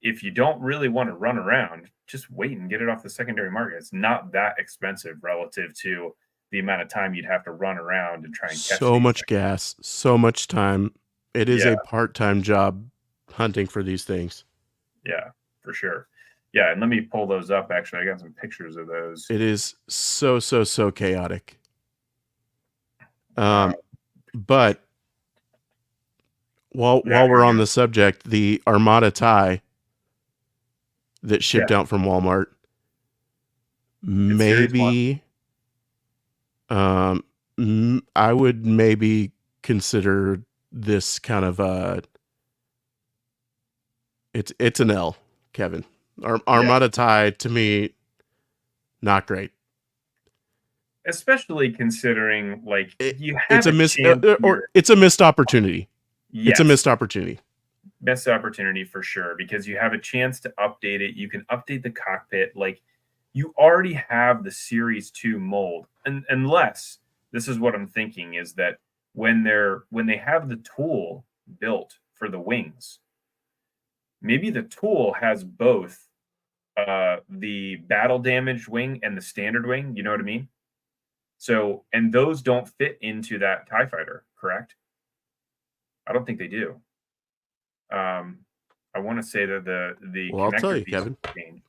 S1: if you don't really want to run around, just wait and get it off the secondary market. It's not that expensive relative to the amount of time you'd have to run around and try and catch
S2: So
S1: these
S2: much
S1: things.
S2: gas, so much time. It is
S1: Yeah,
S2: a part-time job hunting for these things.
S1: yeah, for sure. Yeah, and let me pull those up. Actually, I got some pictures of those.
S2: It is so chaotic.
S1: Uh,
S2: But
S1: yeah,
S2: while
S1: here
S2: we're
S1: we
S2: on
S1: go.
S2: the subject, the Armada tie that
S1: Yeah,
S2: shipped out from Walmart,
S1: It's Series 1?
S2: Maybe, um, I would maybe consider this kind of it's an L, Kevin.
S1: Yeah.
S2: Armada tie to me, not great.
S1: Especially considering, like, you
S2: It's
S1: have
S2: a
S1: a chance
S2: or
S1: here.
S2: it's a missed opportunity. It's a
S1: Yes.
S2: missed opportunity.
S1: Best opportunity for sure because you have a chance to update it. You can update the cockpit. Like you already have the Series 2 mold. And unless this is what I'm thinking is that when they have the tool built for the wings, maybe the tool has both the battle damaged wing and the standard wing. You know what I mean? So, and those don't fit into that TIE fighter, correct? I don't think they do. Um, I want to say that the
S2: Well, I'll tell
S1: connector
S2: you,
S1: pieces
S2: Kevin.
S1: change.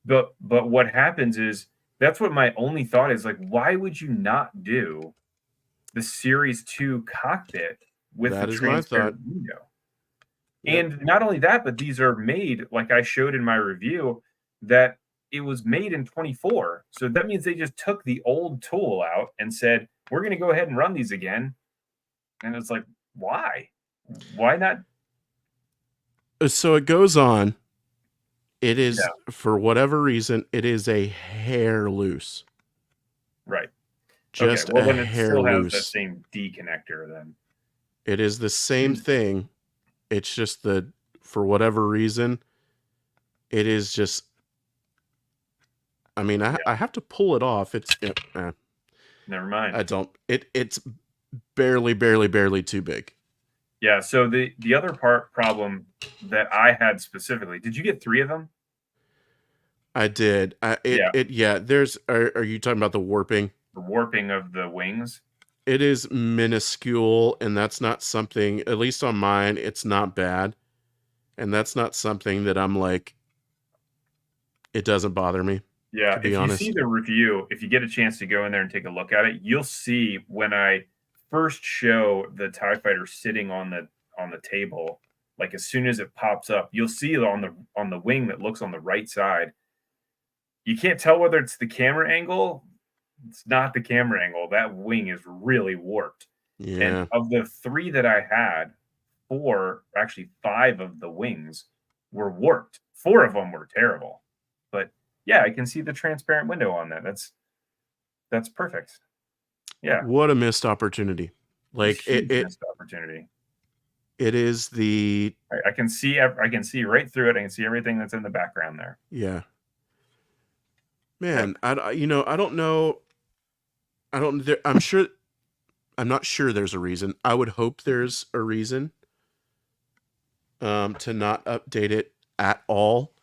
S1: But what happens is that's what my only thought is like, why would you not do the Series 2 cockpit with the
S2: That is my thought.
S1: transparent window?
S2: Yep.
S1: And not only that, but these are made, like I showed in my review, that it was made in 24. So that means they just took the old tool out and said, we're going to go ahead and run these again. And it's like, why? Why not?
S2: So it goes on. It
S1: Yeah,
S2: is, for whatever reason, it is a hair loose.
S1: right. Okay.
S2: Just
S1: Well,
S2: a
S1: then it
S2: hair
S1: still has that
S2: loose.
S1: same D connector then.
S2: It is the same
S1: Mm,
S2: thing. It's just that for whatever reason, it is just. I mean,
S1: yeah.
S2: I have to pull it off.
S1: Never mind.
S2: I don't. It's barely too big.
S1: Yeah, so the other problem that I had specifically, did you get 3 of them?
S2: I did.
S1: Yeah,
S2: Yeah. There's. Are you talking about the warping?
S1: the warping of the wings.
S2: It is minuscule, and that's not something. At least on mine, it's not bad, and that's not something that I'm like. It doesn't bother me,
S1: Yeah,
S2: to be
S1: if you see
S2: honest.
S1: the review, if you get a chance to go in there and take a look at it, you'll see when I first show the TIE fighter sitting on the table, like as soon as it pops up, you'll see it on the wing that looks on the right side. You can't tell whether it's the camera angle. It's not the camera angle. That wing is really warped. And
S2: Yeah.
S1: of the 3 that I had, 4, actually 5 of the wings were warped. 4 of them were terrible. But yeah, I can see the transparent window on that. That's perfect. Yeah,
S2: What a missed opportunity.
S1: a
S2: Like
S1: huge missed opportunity.
S2: it is the
S1: I can see right through it. I can see everything that's in the background there.
S2: yeah.
S1: Yep.
S2: Man, I don't know. I'm sure I'm not sure there's a reason. I would hope there's a reason to not update it at all.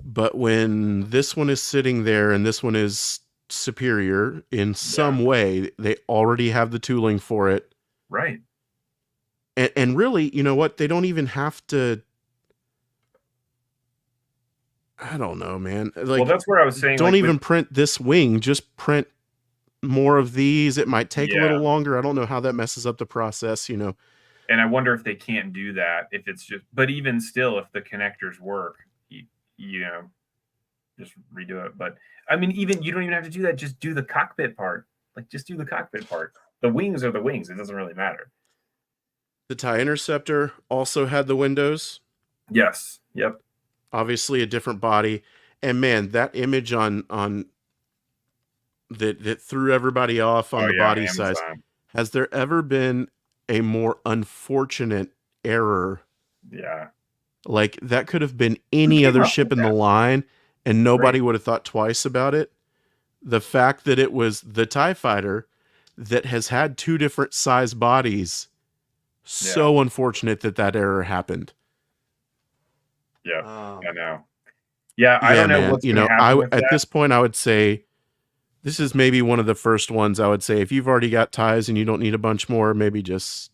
S2: But when this one is sitting there and this one is superior in
S1: Yeah.
S2: some way, they already have the tooling for it.
S1: Right.
S2: And really, you know what? They don't even have to. I don't know, man.
S1: Well,
S2: Like,
S1: that's where I was saying,
S2: don't
S1: like with
S2: even print this wing. Just print more of these. It might take a little
S1: yeah.
S2: longer. I don't know how that messes up the process, you know.
S1: And I wonder if they can't do that if it's just, but even still, if the connectors work, you know, just redo it. But I mean, even you don't even have to do that. Just do the cockpit part. Like, just do the cockpit part. The wings are the wings. It doesn't really matter.
S2: The TIE Interceptor also had the windows,
S1: Yes. Yep.
S2: obviously a different body. And man, that image on that threw everybody off on
S1: Oh
S2: the
S1: yeah,
S2: body size.
S1: Amazon.
S2: Has there ever been a more unfortunate error?
S1: Yeah.
S2: Like that could have been
S1: Who
S2: any
S1: came
S2: other
S1: up
S2: ship
S1: with
S2: in the
S1: that?
S2: line and
S1: Right.
S2: nobody would have thought twice about it. The fact that it was the TIE fighter that has had two different size bodies,
S1: Yeah.
S2: so unfortunate that that error happened.
S1: Yep.
S2: Um,
S1: I know. Yeah, I
S2: yeah,
S1: don't know
S2: man.
S1: what's going to happen with
S2: At
S1: that.
S2: this point I would say this is maybe one of the first ones I would say if you've already got ties and you don't need a bunch more, maybe just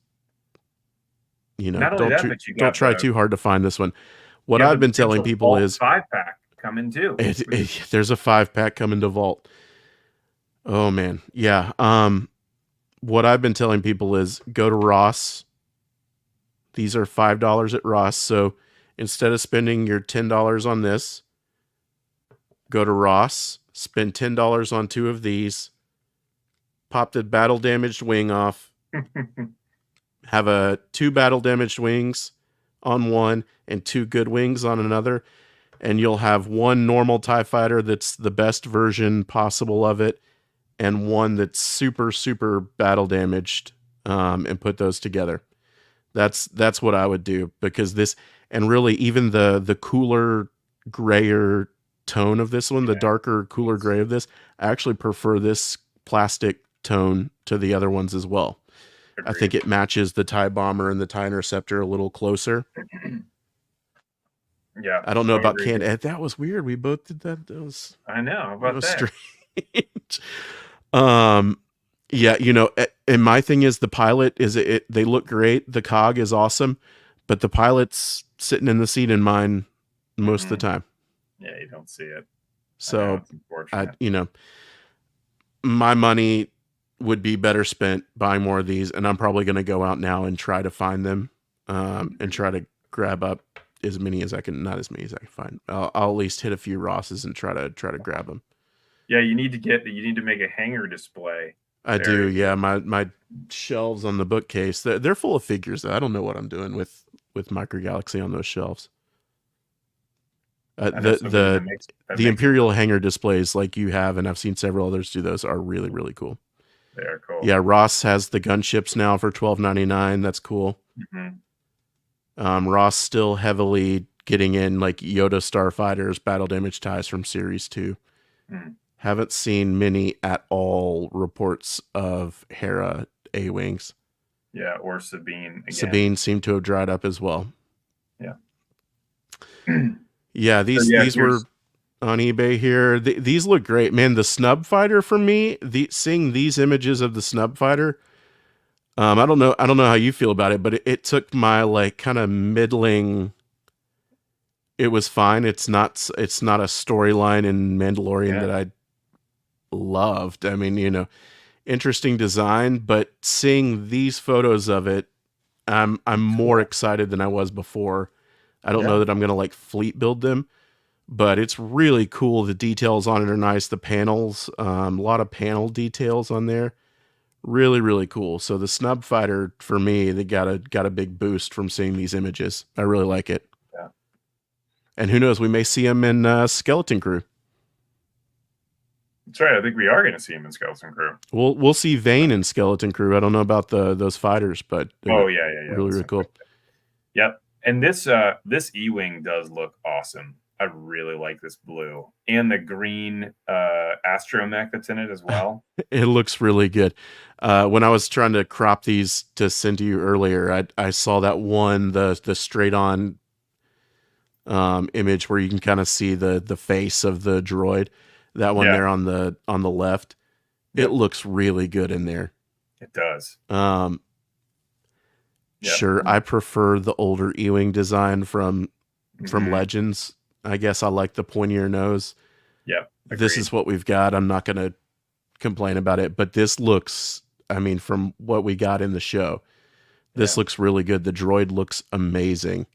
S1: Not only that, but
S2: don't try too hard to find this one. What
S1: you have
S2: I've
S1: the
S2: been telling
S1: potential
S2: people
S1: Vault
S2: is
S1: 5-pack coming too.
S2: there's a 5-pack coming to Vault. Oh man, yeah. What I've been telling people is go to Ross. These are $5 at Ross. So instead of spending your $10 on this, go to Ross, spend $10 on 2 of these, pop the battle damaged wing off, have a 2 battle damaged wings on one and 2 good wings on another, and you'll have one normal TIE fighter that's the best version possible of it, and one that's super, super battle damaged, and put those together. That's what I would do, because this, and really even the cooler, grayer tone of this one, the darker, cooler gray of this, I actually prefer this plastic tone to the other ones as well.
S1: Agreed.
S2: I think it matches the TIE Bomber and the TIE Interceptor a little closer.
S1: Yeah.
S2: I don't know about Can. That was weird. We both did that. That was,
S1: I know. How about that?
S2: Strange. Yeah, you know, and my thing is the pilot is they look great. The cog is awesome, but the pilot's sitting in the seat in mine most of the time.
S1: Yeah, you don't see it.
S2: So you know, my money would be better spent buying more of these, and I'm probably going to go out now and try to find them, and try to grab up as many as I can. Not as many as I can find. I'll at least hit a few Rosses and try to grab them.
S1: Yeah, you need to make a hanger display.
S2: I do, yeah. My shelves on the bookcase, they're full of figures. I don't know what I'm doing with Micro Galaxy on those shelves. The Imperial hanger displays like you have, and I've seen several others do those, are really, really cool.
S1: They are cool.
S2: Yeah, Ross has the gunships now for $12.99. That's cool. Ross still heavily getting in like Yoda starfighters, battle damage ties from Series 2. Haven't seen many at all reports of Hera A-Wings.
S1: Yeah, or Sabine again.
S2: Sabine seemed to have dried up as well.
S1: Yeah.
S2: Yeah, these were on eBay here. These look great. Man, the snub fighter for me, seeing these images of the snub fighter, I don't know how you feel about it, but it took my like kind of middling. It was fine. It's not a storyline in Mandalorian that I loved. I mean, you know, interesting design, but seeing these photos of it, I'm more excited than I was before. I don't know that I'm going to like fleet build them, but it's really cool. The details on it are nice. The panels, a lot of panel details on there. Really, really cool. So the snub fighter for me, they got a big boost from seeing these images. I really like it.
S1: Yeah.
S2: And who knows, we may see him in Skeleton Crew.
S1: That's right. I think we are going to see him in Skeleton Crew.
S2: We'll see Vane in Skeleton Crew. I don't know about those fighters, but
S1: really,
S2: really cool.
S1: Yep. And this E-wing does look awesome. I really like this blue and the green astromech that's in it as well.
S2: It looks really good. When I was trying to crop these to send to you earlier, I saw that one, the straight on image where you can kind of see the face of the droid. That one there on the left. It looks really good in there.
S1: It does.
S2: Sure, I prefer the older E-wing design from Legends. I guess I like the pointier nose.
S1: Yeah.
S2: This is what we've got. I'm not going to complain about it, but this looks, I mean, from what we got in the show, this looks really good. The droid looks amazing.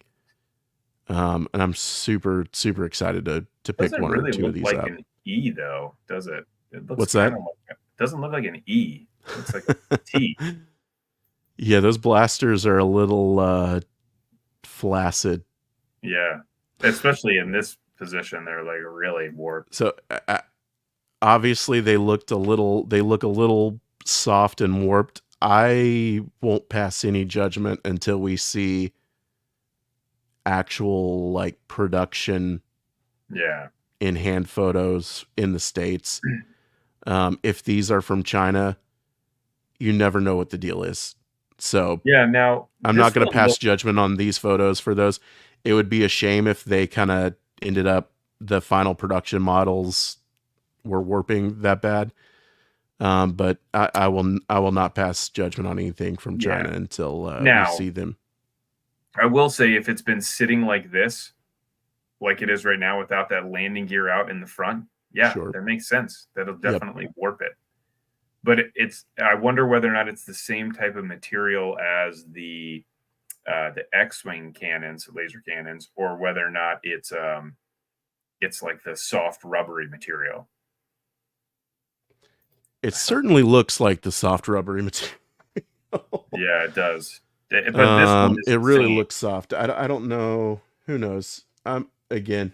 S2: And I'm super, super excited to pick one or two of these up.
S1: It doesn't really look like an E, though, does it? It looks
S2: What's that?
S1: it doesn't look like an E. It looks like a T.
S2: Yeah, those blasters are a little flaccid.
S1: Yeah, especially in this position, they're like really warped.
S2: So obviously they look a little soft and warped. I won't pass any judgment until we see actual like production in hand photos in the States. If these are from China, you never know what the deal is. So
S1: now
S2: I'm not going to pass judgment on these photos for those. It would be a shame if they kind of ended up, the final production models were warping that bad. But I will not pass judgment on anything from China until we see them.
S1: I will say, if it's been sitting like this, like it is right now, without that landing gear out in the front, that makes sense. That'll definitely warp it. But I wonder whether or not it's the same type of material as the X-wing cannons, laser cannons, or whether or not it's like the soft rubbery material.
S2: It certainly looks like the soft rubbery material.
S1: Yeah, it does. But this one is
S2: It really
S1: insane.
S2: looks soft. I don't know. Who knows? Again,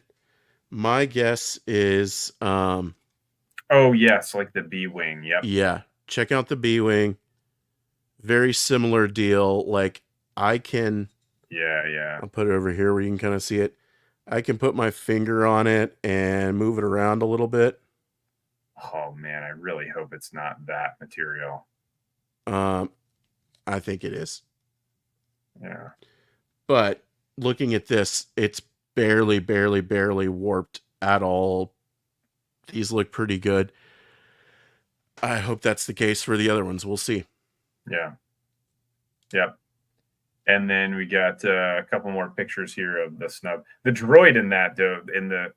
S2: my guess is
S1: Oh yes, like the B wing. Yep.
S2: yeah, check out the B wing. Very similar deal. Like I can
S1: Yeah, yeah.
S2: I'll put it over here where you can kind of see it. I can put my finger on it and move it around a little bit.
S1: Oh man, I really hope it's not that material.
S2: Um, I think it is.
S1: Yeah.
S2: But looking at this, it's barely, barely, barely warped at all. These look pretty good. I hope that's the case for the other ones. We'll see.
S1: Yeah. Yep. And then we got a couple more pictures here of the snub. The droid in that though, in the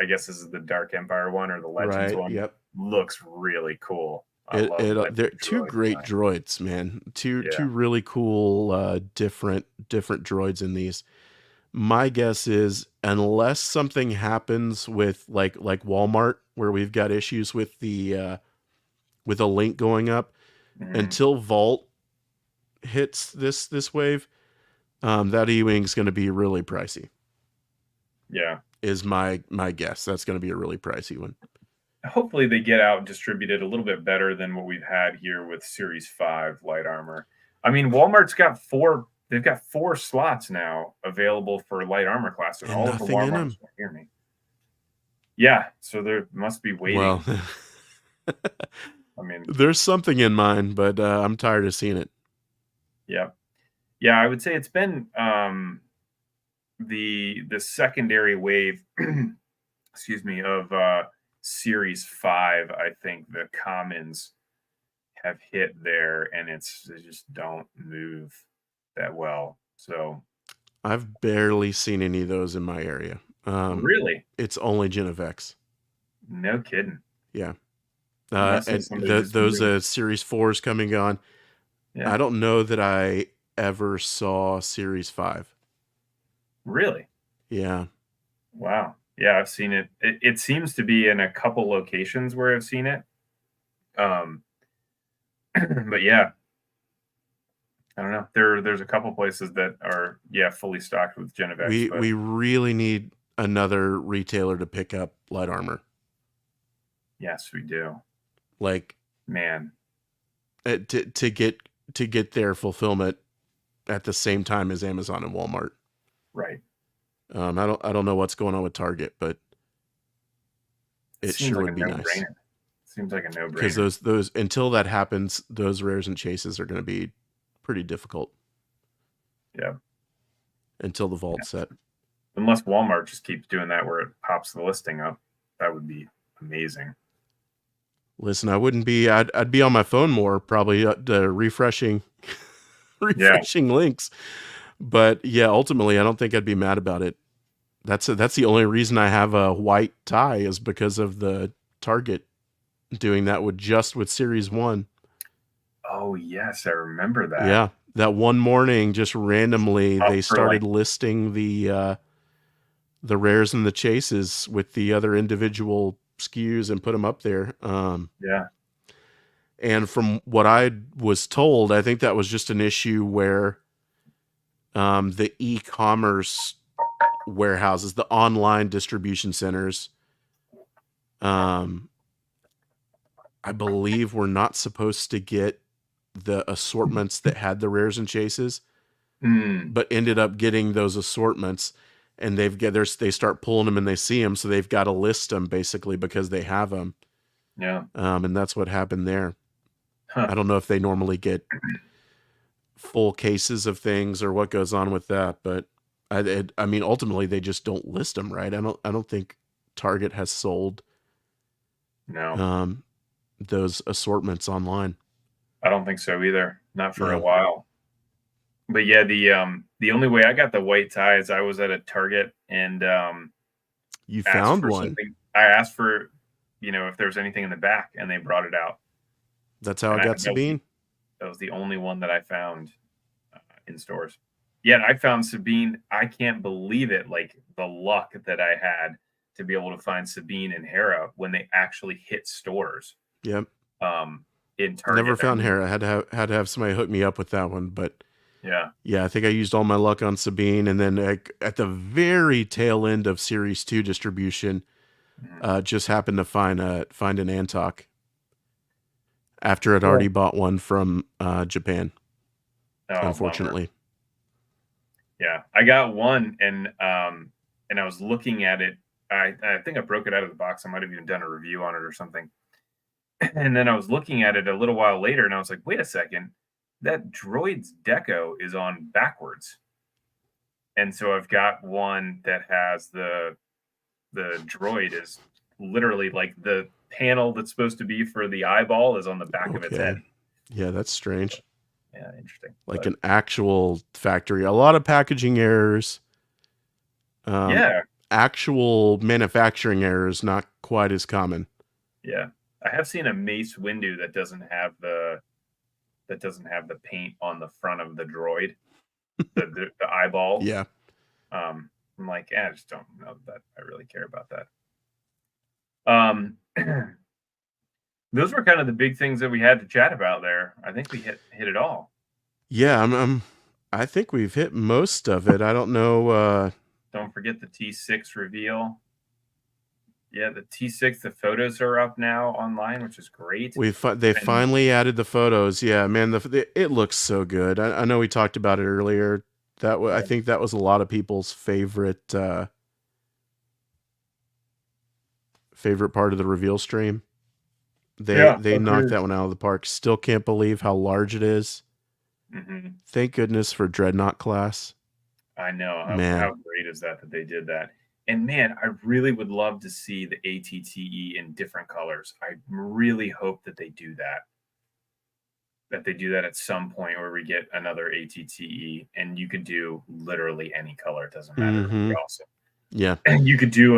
S1: I guess this is the Dark Empire one or the Legends
S2: Right.
S1: one,
S2: Yep.
S1: looks really cool. I love
S2: They're
S1: Legend
S2: two
S1: droid
S2: great
S1: design.
S2: droids, man. Two
S1: Yeah.
S2: really cool different droids in these. My guess is unless something happens with like Walmart where we've got issues with a link going up
S1: Mhm.
S2: until Vault hits this wave, that E-wing's going to be really pricey.
S1: Yeah.
S2: Is my guess. That's going to be a really pricey one.
S1: Hopefully they get out and distributed a little bit better than what we've had here with Series 5 light armor. I mean, Walmart's got they've got 4 slots now available for light armor class, and
S2: And
S1: all of the
S2: nothing in
S1: Walmarts
S2: them.
S1: hear me. Yeah, so there must be
S2: Well,
S1: waiting. I mean,
S2: there's something in mine, but I'm tired of seeing it.
S1: yeah. Yeah, I would say it's been the secondary wave, excuse me, of Series 5. I think the commons have hit there, and they just don't move that well. So
S2: I've barely seen any of those in my area.
S1: really,
S2: It's only Gen of X.
S1: no kidding.
S2: Yeah.
S1: Unless
S2: And
S1: somebody just
S2: those
S1: moved.
S2: Series 4s coming on.
S1: Yeah,
S2: I don't know that I ever saw Series 5.
S1: really.
S2: Yeah.
S1: Wow. Yeah, I've seen it. It seems to be in a couple locations where I've seen it. Um, but yeah, I don't know. There's a couple places that are fully stocked with Genevex, but
S2: We really need another retailer to pick up light armor.
S1: yes, we do.
S2: Like
S1: Man,
S2: to get their fulfillment at the same time as Amazon and Walmart.
S1: right.
S2: I don't know what's going on with Target, but it
S1: Seems
S2: sure
S1: like a
S2: would be nice.
S1: no-brainer. Seems like a
S2: Because
S1: no-brainer.
S2: those until that happens, those rares and chases are going to be pretty difficult
S1: Yeah.
S2: until the vault
S1: Yeah.
S2: set.
S1: Unless Walmart just keeps doing that where it pops the listing up, that would be amazing.
S2: Listen, I wouldn't be. I'd be on my phone more, probably refreshing, refreshing links. But yeah, ultimately, I don't think I'd be mad about it. That's the only reason I have a white tie is because of the Target doing that with Series 1.
S1: Oh yes, I remember that.
S2: Yeah, that one morning, just randomly,
S1: Up
S2: they
S1: for like
S2: started listing the rares and the chases with the other individual SKUs and put them up there.
S1: yeah.
S2: And from what I was told, I think that was just an issue where the e-commerce warehouses, the online distribution centers, I believe were not supposed to get the assortments that had the rares and chases,
S1: Mm,
S2: but ended up getting those assortments, and they start pulling them and they see them, so they've got to list them basically because they have them.
S1: yeah.
S2: And that's what happened there.
S1: Huh.
S2: I don't know if they normally get full cases of things or what goes on with that, but I mean, ultimately they just don't list them, right? I don't think Target has sold
S1: No,
S2: those assortments online.
S1: I don't think so either. Not for a
S2: Yeah,
S1: while. But yeah, the only way I got the white tie is I was at a Target and
S2: you
S1: asked
S2: found
S1: for
S2: one.
S1: something. I asked for, if there's anything in the back, and they brought it out.
S2: That's how
S1: And
S2: I got Sabine.
S1: that was the only one that I found in stores. Yet I found Sabine. I can't believe it. Like the luck that I had. to be able to find Sabine and Hera when they actually hit stores.
S2: Yep.
S1: In
S2: Never
S1: Target.
S2: found Hera. Had to have somebody hook me up with that one, but
S1: Yeah.
S2: yeah, I think I used all my luck on Sabine, and then at the very tail end of Series 2 distribution, just happened to find an Antok after I'd already bought one from Japan.
S1: Oh,
S2: unfortunately.
S1: bummer. Yeah, I got one, and I was looking at it. I think I broke it out of the box. I might have even done a review on it or something. And then I was looking at it a little while later, and I was like, wait a second, that droid's deco is on backwards. And so I've got one that has the droid is literally like the panel that's supposed to be for the eyeball is on the back of its head.
S2: Yeah, that's strange.
S1: Yeah, interesting.
S2: Like an actual factory. A lot of packaging errors.
S1: Yeah.
S2: Actual manufacturing errors, not quite as common.
S1: Yeah. I have seen a Mace Windu that doesn't have the paint on the front of the droid, the eyeball.
S2: Yeah.
S1: I'm like, I just don't know that I really care about that. Those were kind of the big things that we had to chat about there. I think we hit it all.
S2: Yeah, I think we've hit most of it. I don't know.
S1: Don't forget the T6 reveal. Yeah, the T6, the photos are up now online, which is great.
S2: They finally added the photos. Yeah, man, it looks so good. I know we talked about it earlier. I think that was a lot of people's favorite part of the reveal stream. They knocked that one out of the park. Still can't believe how large it is.
S1: Mm-hmm.
S2: Thank goodness for Dreadnought class.
S1: I know. How great is that they did that? And man, I really would love to see the ATTE in different colors. I really hope that they do that. That they do that at some point where we get another ATTE, and you could do literally any color. It doesn't matter. It'd be awesome.
S2: Yeah.
S1: And you could do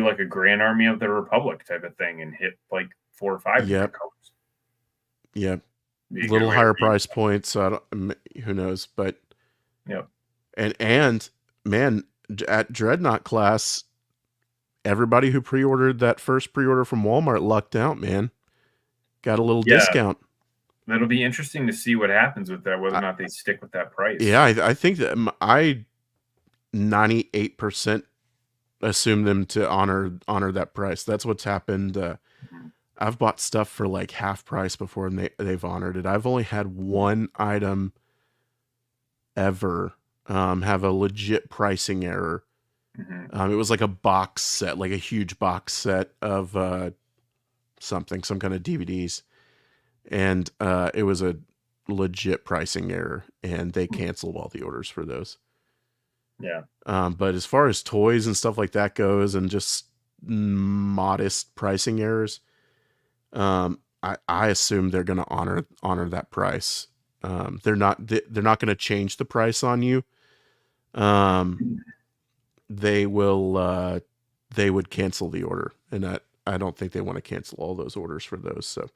S1: like a Grand Army of the Republic type of thing and hit like 4 or 5 different colors.
S2: Yep. A little higher price points. So who knows? But
S1: yep.
S2: And man, at Dreadnought class, everybody who pre-ordered that first pre-order from Walmart lucked out, man. Got a little discount.
S1: That'll be interesting to see what happens with that, whether or not they stick with that price.
S2: Yeah, I think that I 98% assume them to honor that price. That's what's happened. I've bought stuff for like half price before, and they've honored it. I've only had one item ever have a legit pricing error. It was like a box set, like a huge box set of some kind of DVDs, and it was a legit pricing error, and they canceled all the orders for those.
S1: Yeah.
S2: But as far as toys and stuff like that goes, and just modest pricing errors, I assume they're going to honor that price. They're not going to change the price on you. They would cancel the order, and I don't think they want to cancel all those orders for those. So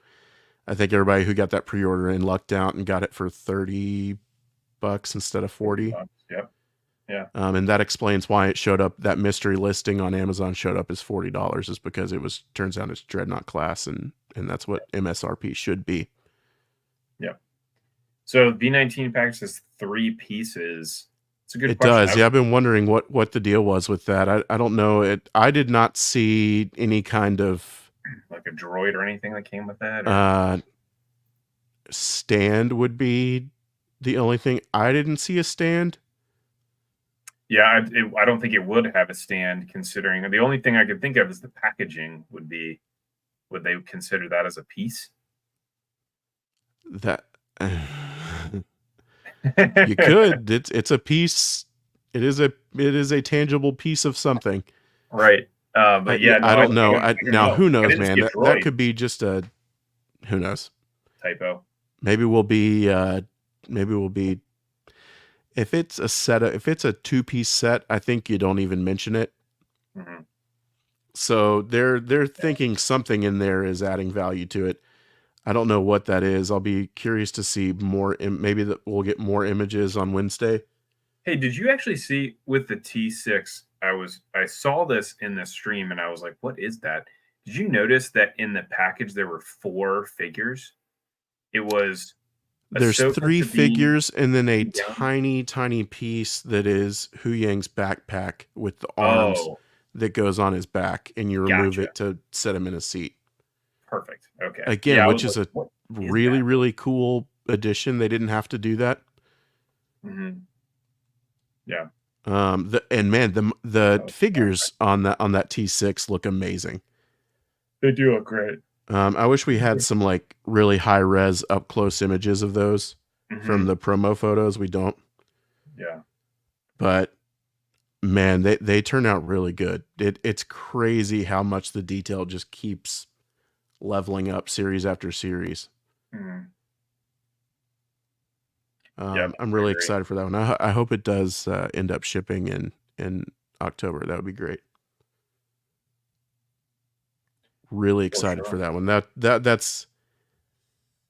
S2: I think everybody who got that pre-order in lucked out and got it for $30 instead of $40.
S1: Yep. Yeah.
S2: And that explains why it showed up. That mystery listing on Amazon showed up as $40, is because turns out it's Dreadnought class, and that's what MSRP should be.
S1: Yep. So V19 package has 3 pieces. It's a good
S2: question.
S1: It
S2: does. Yeah, I've been wondering what the deal was with that. I don't know. I did not see any kind of
S1: like a droid or anything that came with that.
S2: Stand would be the only thing. I didn't see a stand.
S1: Yeah, I don't think it would have a stand, considering the only thing I could think of is the packaging would they consider that as a piece?
S2: That you could. It's a piece. It is a tangible piece of something.
S1: Right. But yeah,
S2: I don't know. Now who knows, man? That could be just a who knows
S1: typo.
S2: Maybe we'll be if it's a 2-piece set, I think you don't even mention it.
S1: Mm-hmm.
S2: So they're thinking something in there is adding value to it. I don't know what that is. I'll be curious to see more. Maybe that we'll get more images on Wednesday.
S1: Hey, did you actually see with the T6? I saw this in the stream and I was like, what is that? Did you notice that in the package there were 4 figures? It was
S2: There's
S1: Ahsoka
S2: 3
S1: Sabine,
S2: figures and then a
S1: Young.
S2: tiny, tiny piece that is Hu Yang's backpack with the arms
S1: Oh,
S2: that goes on his back, and you remove
S1: gotcha.
S2: it to set him in a seat.
S1: Perfect. Okay.
S2: Again,
S1: Yeah, I
S2: which
S1: was
S2: is
S1: like,
S2: a
S1: what is
S2: really,
S1: that?
S2: really cool addition. They didn't have to do that.
S1: Hmm. Yeah.
S2: And man, the
S1: That was
S2: figures on that T6 look amazing.
S1: They do look great.
S2: I wish we had some like really high res up close images of those from
S1: Hmm.
S2: the promo photos. We don't,
S1: Yeah.
S2: but man, they turn out really good. It's crazy how much the detail just keeps leveling up series after series.
S1: Hmm. Yep.
S2: I'm
S1: I
S2: really
S1: agree.
S2: excited for that one. I hope it does end up shipping in October. That would be great. Really
S1: For
S2: excited for
S1: sure.
S2: that one. That's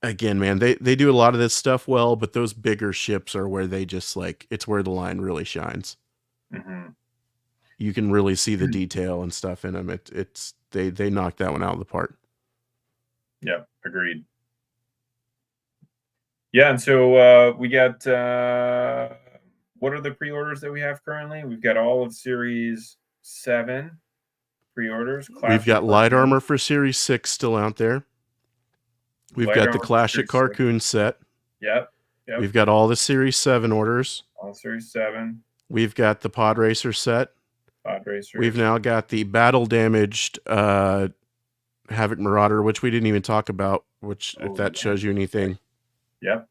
S2: again, man. They do a lot of this stuff well, but those bigger ships are where they just like it's where the line really shines.
S1: Hmm.
S2: You can really see the detail and stuff in them. It's they knocked that one out of the park.
S1: Yep. Agreed. Yeah, and so we got what are the pre-orders that we have currently? We've got all of Series 7 pre-orders,
S2: We've
S1: Clash of
S2: got light
S1: Cartoon,
S2: armor for Series 6 still out there. We've
S1: Light
S2: got the
S1: Armor for
S2: Clash at
S1: Series 6.
S2: Carcoon set.
S1: Yep, yep,
S2: We've got all the Series 7 orders.
S1: all Series 7,
S2: We've got the Pod Racer set.
S1: Pod
S2: We've
S1: Racers.
S2: now got the battle damaged Havoc Marauder, which we didn't even talk about, which if
S1: Oh,
S2: that
S1: yeah.
S2: shows you anything.
S1: Yep,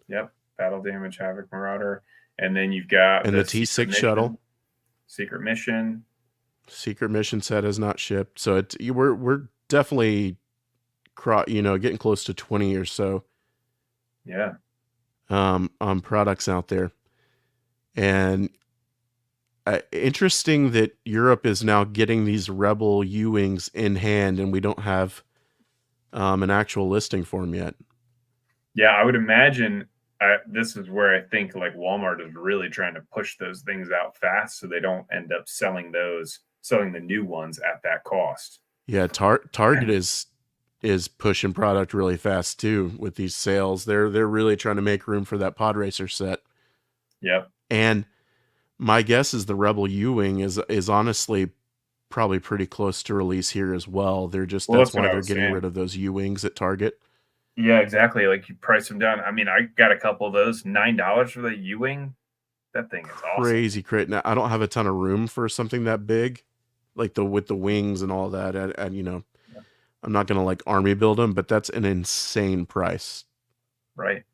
S1: yep. Battle Damage Havoc Marauder. And then you've got
S2: And the
S1: the Secret
S2: T6 shuttle.
S1: Mission. Secret Mission.
S2: Secret mission set has not shipped. So we're definitely getting close to 20 or so
S1: Yeah.
S2: on products out there. And interesting that Europe is now getting these Rebel U-Wings in hand, and we don't have an actual listing for them yet.
S1: Yeah, I would imagine this is where I think like Walmart is really trying to push those things out fast so they don't end up selling the new ones at that cost.
S2: Yeah, Target is pushing product really fast too with these sales. They're really trying to make room for that Pod Racer set.
S1: Yep.
S2: And my guess is the Rebel U-Wing is honestly probably pretty close to release here as well.
S1: Well,
S2: That's
S1: that's what
S2: why
S1: I
S2: they're
S1: was
S2: getting
S1: saying.
S2: rid of those U-Wings at Target.
S1: Yeah, exactly. Like you price them down. I mean, I got a couple of those, $9 for the U-Wing. That thing is awesome.
S2: Crazy crate. Now I don't have a ton of room for something that big, like with the wings and all that. And
S1: Yeah.
S2: I'm not gonna like army build them, but that's an insane price.
S1: Right.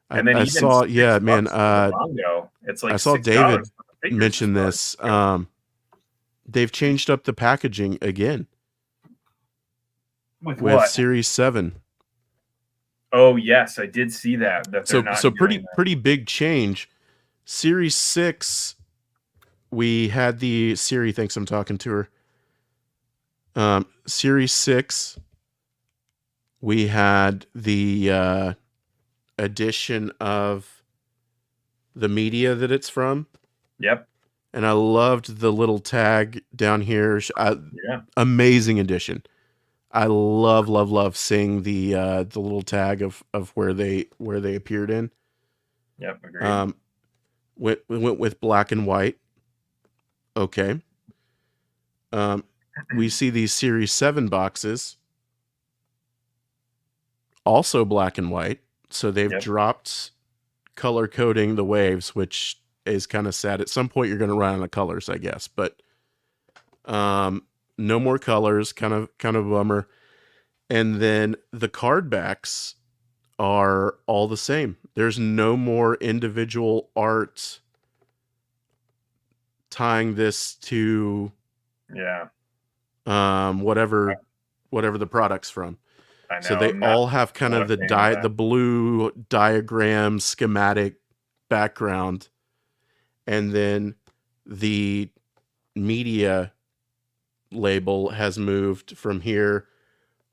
S2: I,
S1: And then
S2: I
S1: even
S2: saw, yeah, man.
S1: $6 for the Mongo. It's
S2: I
S1: like
S2: saw
S1: $6
S2: David
S1: for the figures as
S2: mention
S1: far as
S2: this. They've changed up the packaging again
S1: with
S2: with
S1: what?
S2: Series 7.
S1: Oh yes, I did see that they're
S2: So
S1: not doing
S2: pretty big change. Series 6, we had the Siri thinks I'm talking to her. Series 6, we had the addition of the media that it's from.
S1: that. Yep.
S2: And I loved the little tag down here.
S1: Yeah.
S2: Amazing addition. I love seeing the little tag of where they appeared in.
S1: Yep. Agreed.
S2: We went with black and white. Okay. We see these Series 7 boxes, also black and white. So they've
S1: Yep.
S2: dropped color coding the waves, which is kind of sad. At some point, you're going to run out of colors, I guess. But no more colors. Kind of a bummer. And then the card backs are all the same. There's no more individual art tying this to
S1: Yeah.
S2: whatever the product's from.
S1: I
S2: So
S1: know.
S2: they
S1: I'm
S2: all have kind
S1: not
S2: of
S1: a fan of that.
S2: the blue diagram schematic background, and then the media label has moved from here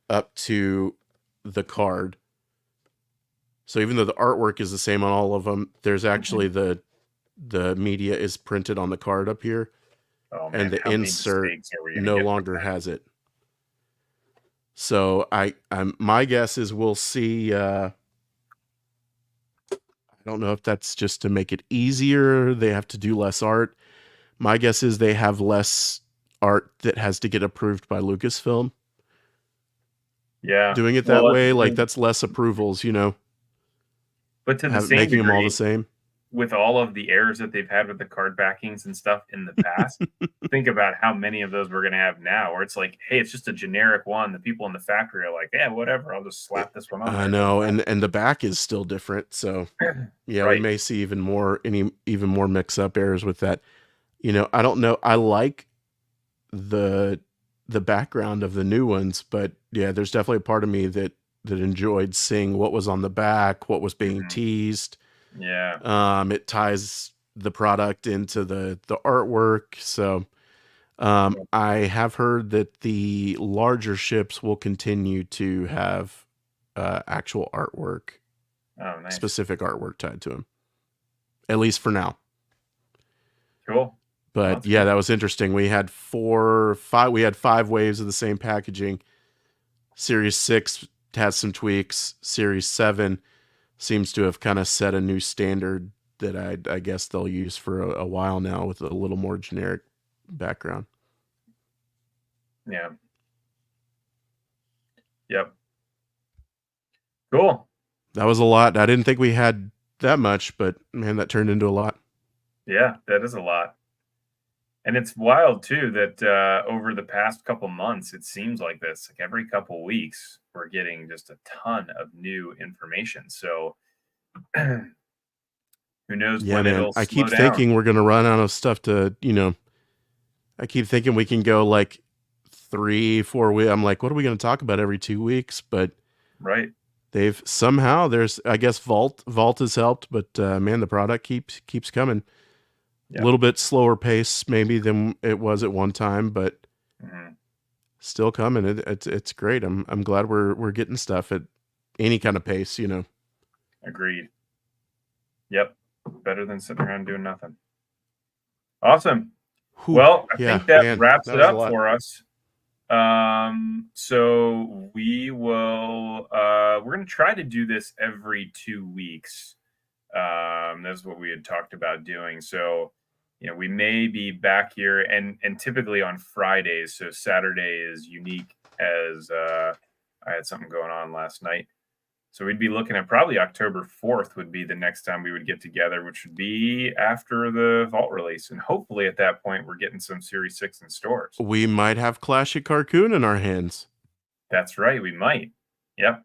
S2: up to the card. So even though the artwork is the same on all of them, there's actually the media is printed on the card up here.
S1: Oh
S2: and
S1: man,
S2: the
S1: how many
S2: insert
S1: mistakes are we gonna
S2: no
S1: get from
S2: longer
S1: that?
S2: has it. So my guess is we'll see. I don't know if that's just to make it easier. They have to do less art. My guess is they have less art that has to get approved by Lucasfilm.
S1: Yeah.
S2: Doing it that
S1: Well,
S2: way, like that's less approvals,
S1: but to the same
S2: making them all the
S1: degree,
S2: same.
S1: with all of the errors that they've had with the card backings and stuff in the past, think about how many of those we're going to have now, where it's like, hey, it's just a generic one. The people in the factory are like, yeah, whatever, I'll just slap this one on
S2: I
S1: there. It doesn't
S2: know, and the back is still different, so
S1: matter.
S2: yeah, we
S1: Right.
S2: may see even more mix up errors with that. I don't know. I like the background of the new ones, but yeah, there's definitely a part of me that enjoyed seeing what was on the back, what was being
S1: Hmm.
S2: teased.
S1: Yeah.
S2: It ties the product into the artwork, so I have heard that the larger ships will continue to have actual artwork,
S1: Oh, nice.
S2: specific artwork tied to them, at least for now.
S1: Cool. Well,
S2: But
S1: that's
S2: yeah,
S1: good.
S2: that was interesting. We had 4, 5. We had 5 waves of the same packaging. Series 6 has some tweaks. Series 7 seems to have kind of set a new standard that I guess they'll use for a while now with a little more generic background.
S1: Yeah. Yep. Cool.
S2: That was a lot. I didn't think we had that much, but man, that turned into a lot.
S1: Yeah, that is a lot. And it's wild too that over the past couple months, it seems like this. Like every couple weeks, we're getting just a ton of new information. So who knows
S2: Yeah,
S1: when
S2: man.
S1: it'll
S2: I
S1: slow
S2: keep
S1: down?
S2: thinking we're going to run out of stuff I keep thinking we can go like 3, 4 weeks. I'm like, what are we going to talk about every 2 weeks? But
S1: Right.
S2: they've somehow I guess Vault has helped, but man, the product keeps coming. A
S1: Yep.
S2: little bit slower pace maybe than it was at one time, but
S1: Hmm.
S2: still coming. It's great. I'm glad we're getting stuff at any kind of pace.
S1: Agreed. Yep. Better than sitting around doing nothing. Awesome.
S2: Whew,
S1: Well, I
S2: yeah,
S1: think that
S2: man,
S1: wraps
S2: that
S1: it
S2: was a
S1: up
S2: lot.
S1: for us. So we will we're gonna try to do this every 2 weeks. That's what we had talked about doing. So, we may be back here and typically on Fridays. So Saturday is unique as I had something going on last night. So we'd be looking at probably October 4th would be the next time we would get together, which would be after the Vault release. And hopefully at that point we're getting some Series 6 in stores.
S2: We might have Clash of Carcoon in our hands.
S1: That's right, we might. Yep.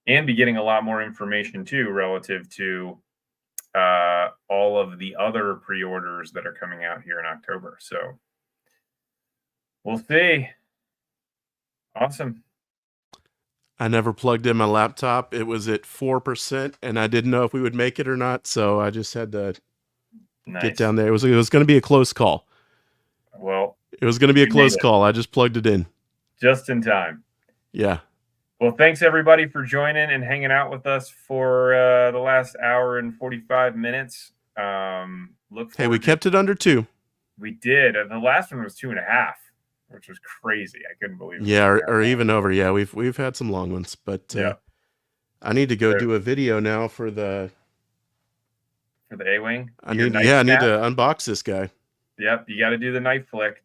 S1: And be getting a lot more information too relative to all of the other pre-orders that are coming out here in October. So we'll see. Awesome.
S2: I never plugged in my laptop. It was at 4%, and I didn't know if we would make it or not, so I just had to get
S1: Nice.
S2: down there. It was going to be a close call.
S1: Well,
S2: It was going to be a
S1: you made
S2: close
S1: it
S2: call. I just plugged it in.
S1: just in time.
S2: Yeah.
S1: Well, thanks everybody for joining and hanging out with us for the last hour and 45 minutes. Look
S2: Hey, we
S1: forward to
S2: kept it under 2.
S1: we did. The last one was 2.5, which was crazy. I couldn't believe it was
S2: Yeah,
S1: two
S2: or,
S1: and a half
S2: or
S1: hours.
S2: even over. Yeah, we've had some long ones, but
S1: Yeah.
S2: I need to go
S1: So
S2: do a video now for the.
S1: for the A-wing,
S2: I
S1: your
S2: need
S1: knife
S2: I need to
S1: snap.
S2: unbox this guy.
S1: Yep, you got to do the knife flick.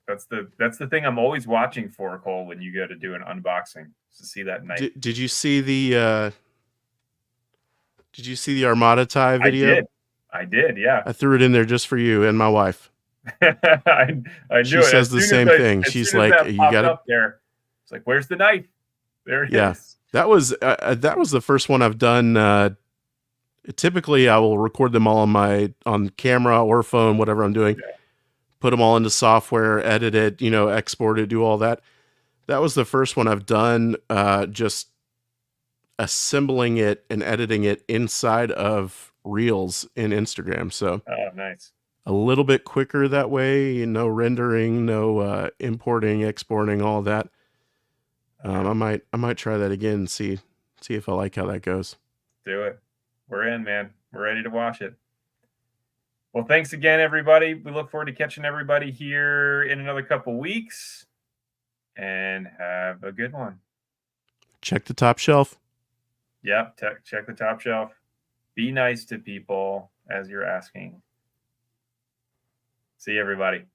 S1: That's the thing I'm always watching for, Cole, when you go to do an unboxing, is to see that knife.
S2: Did you see the Armada tie
S1: I
S2: video?
S1: did. I did, yeah.
S2: I threw it in there just for you and my wife.
S1: I knew
S2: She
S1: it.
S2: says the same thing.
S1: As
S2: She's
S1: soon as
S2: like,
S1: that
S2: "You
S1: popped
S2: got to."
S1: up there, it's like, "Where's the knife?" There it
S2: Yeah,
S1: is.
S2: that was the first one I've done. Typically, I will record them all on camera or phone, whatever I'm doing.
S1: Yeah.
S2: Put them all into software, edit it, export it, do all that. That was the first one I've done. Just assembling it and editing it inside of Reels in Instagram. So
S1: Oh, nice.
S2: a little bit quicker that way. No rendering, no importing, exporting, all that.
S1: Yeah.
S2: I might try that again and see if I like how that goes.
S1: Do it. We're in, man. We're ready to watch it. Well, thanks again, everybody. We look forward to catching everybody here in another couple weeks, and have a good one.
S2: Check the top shelf.
S1: Yep, check the top shelf. Be nice to people as you're asking. See you, everybody.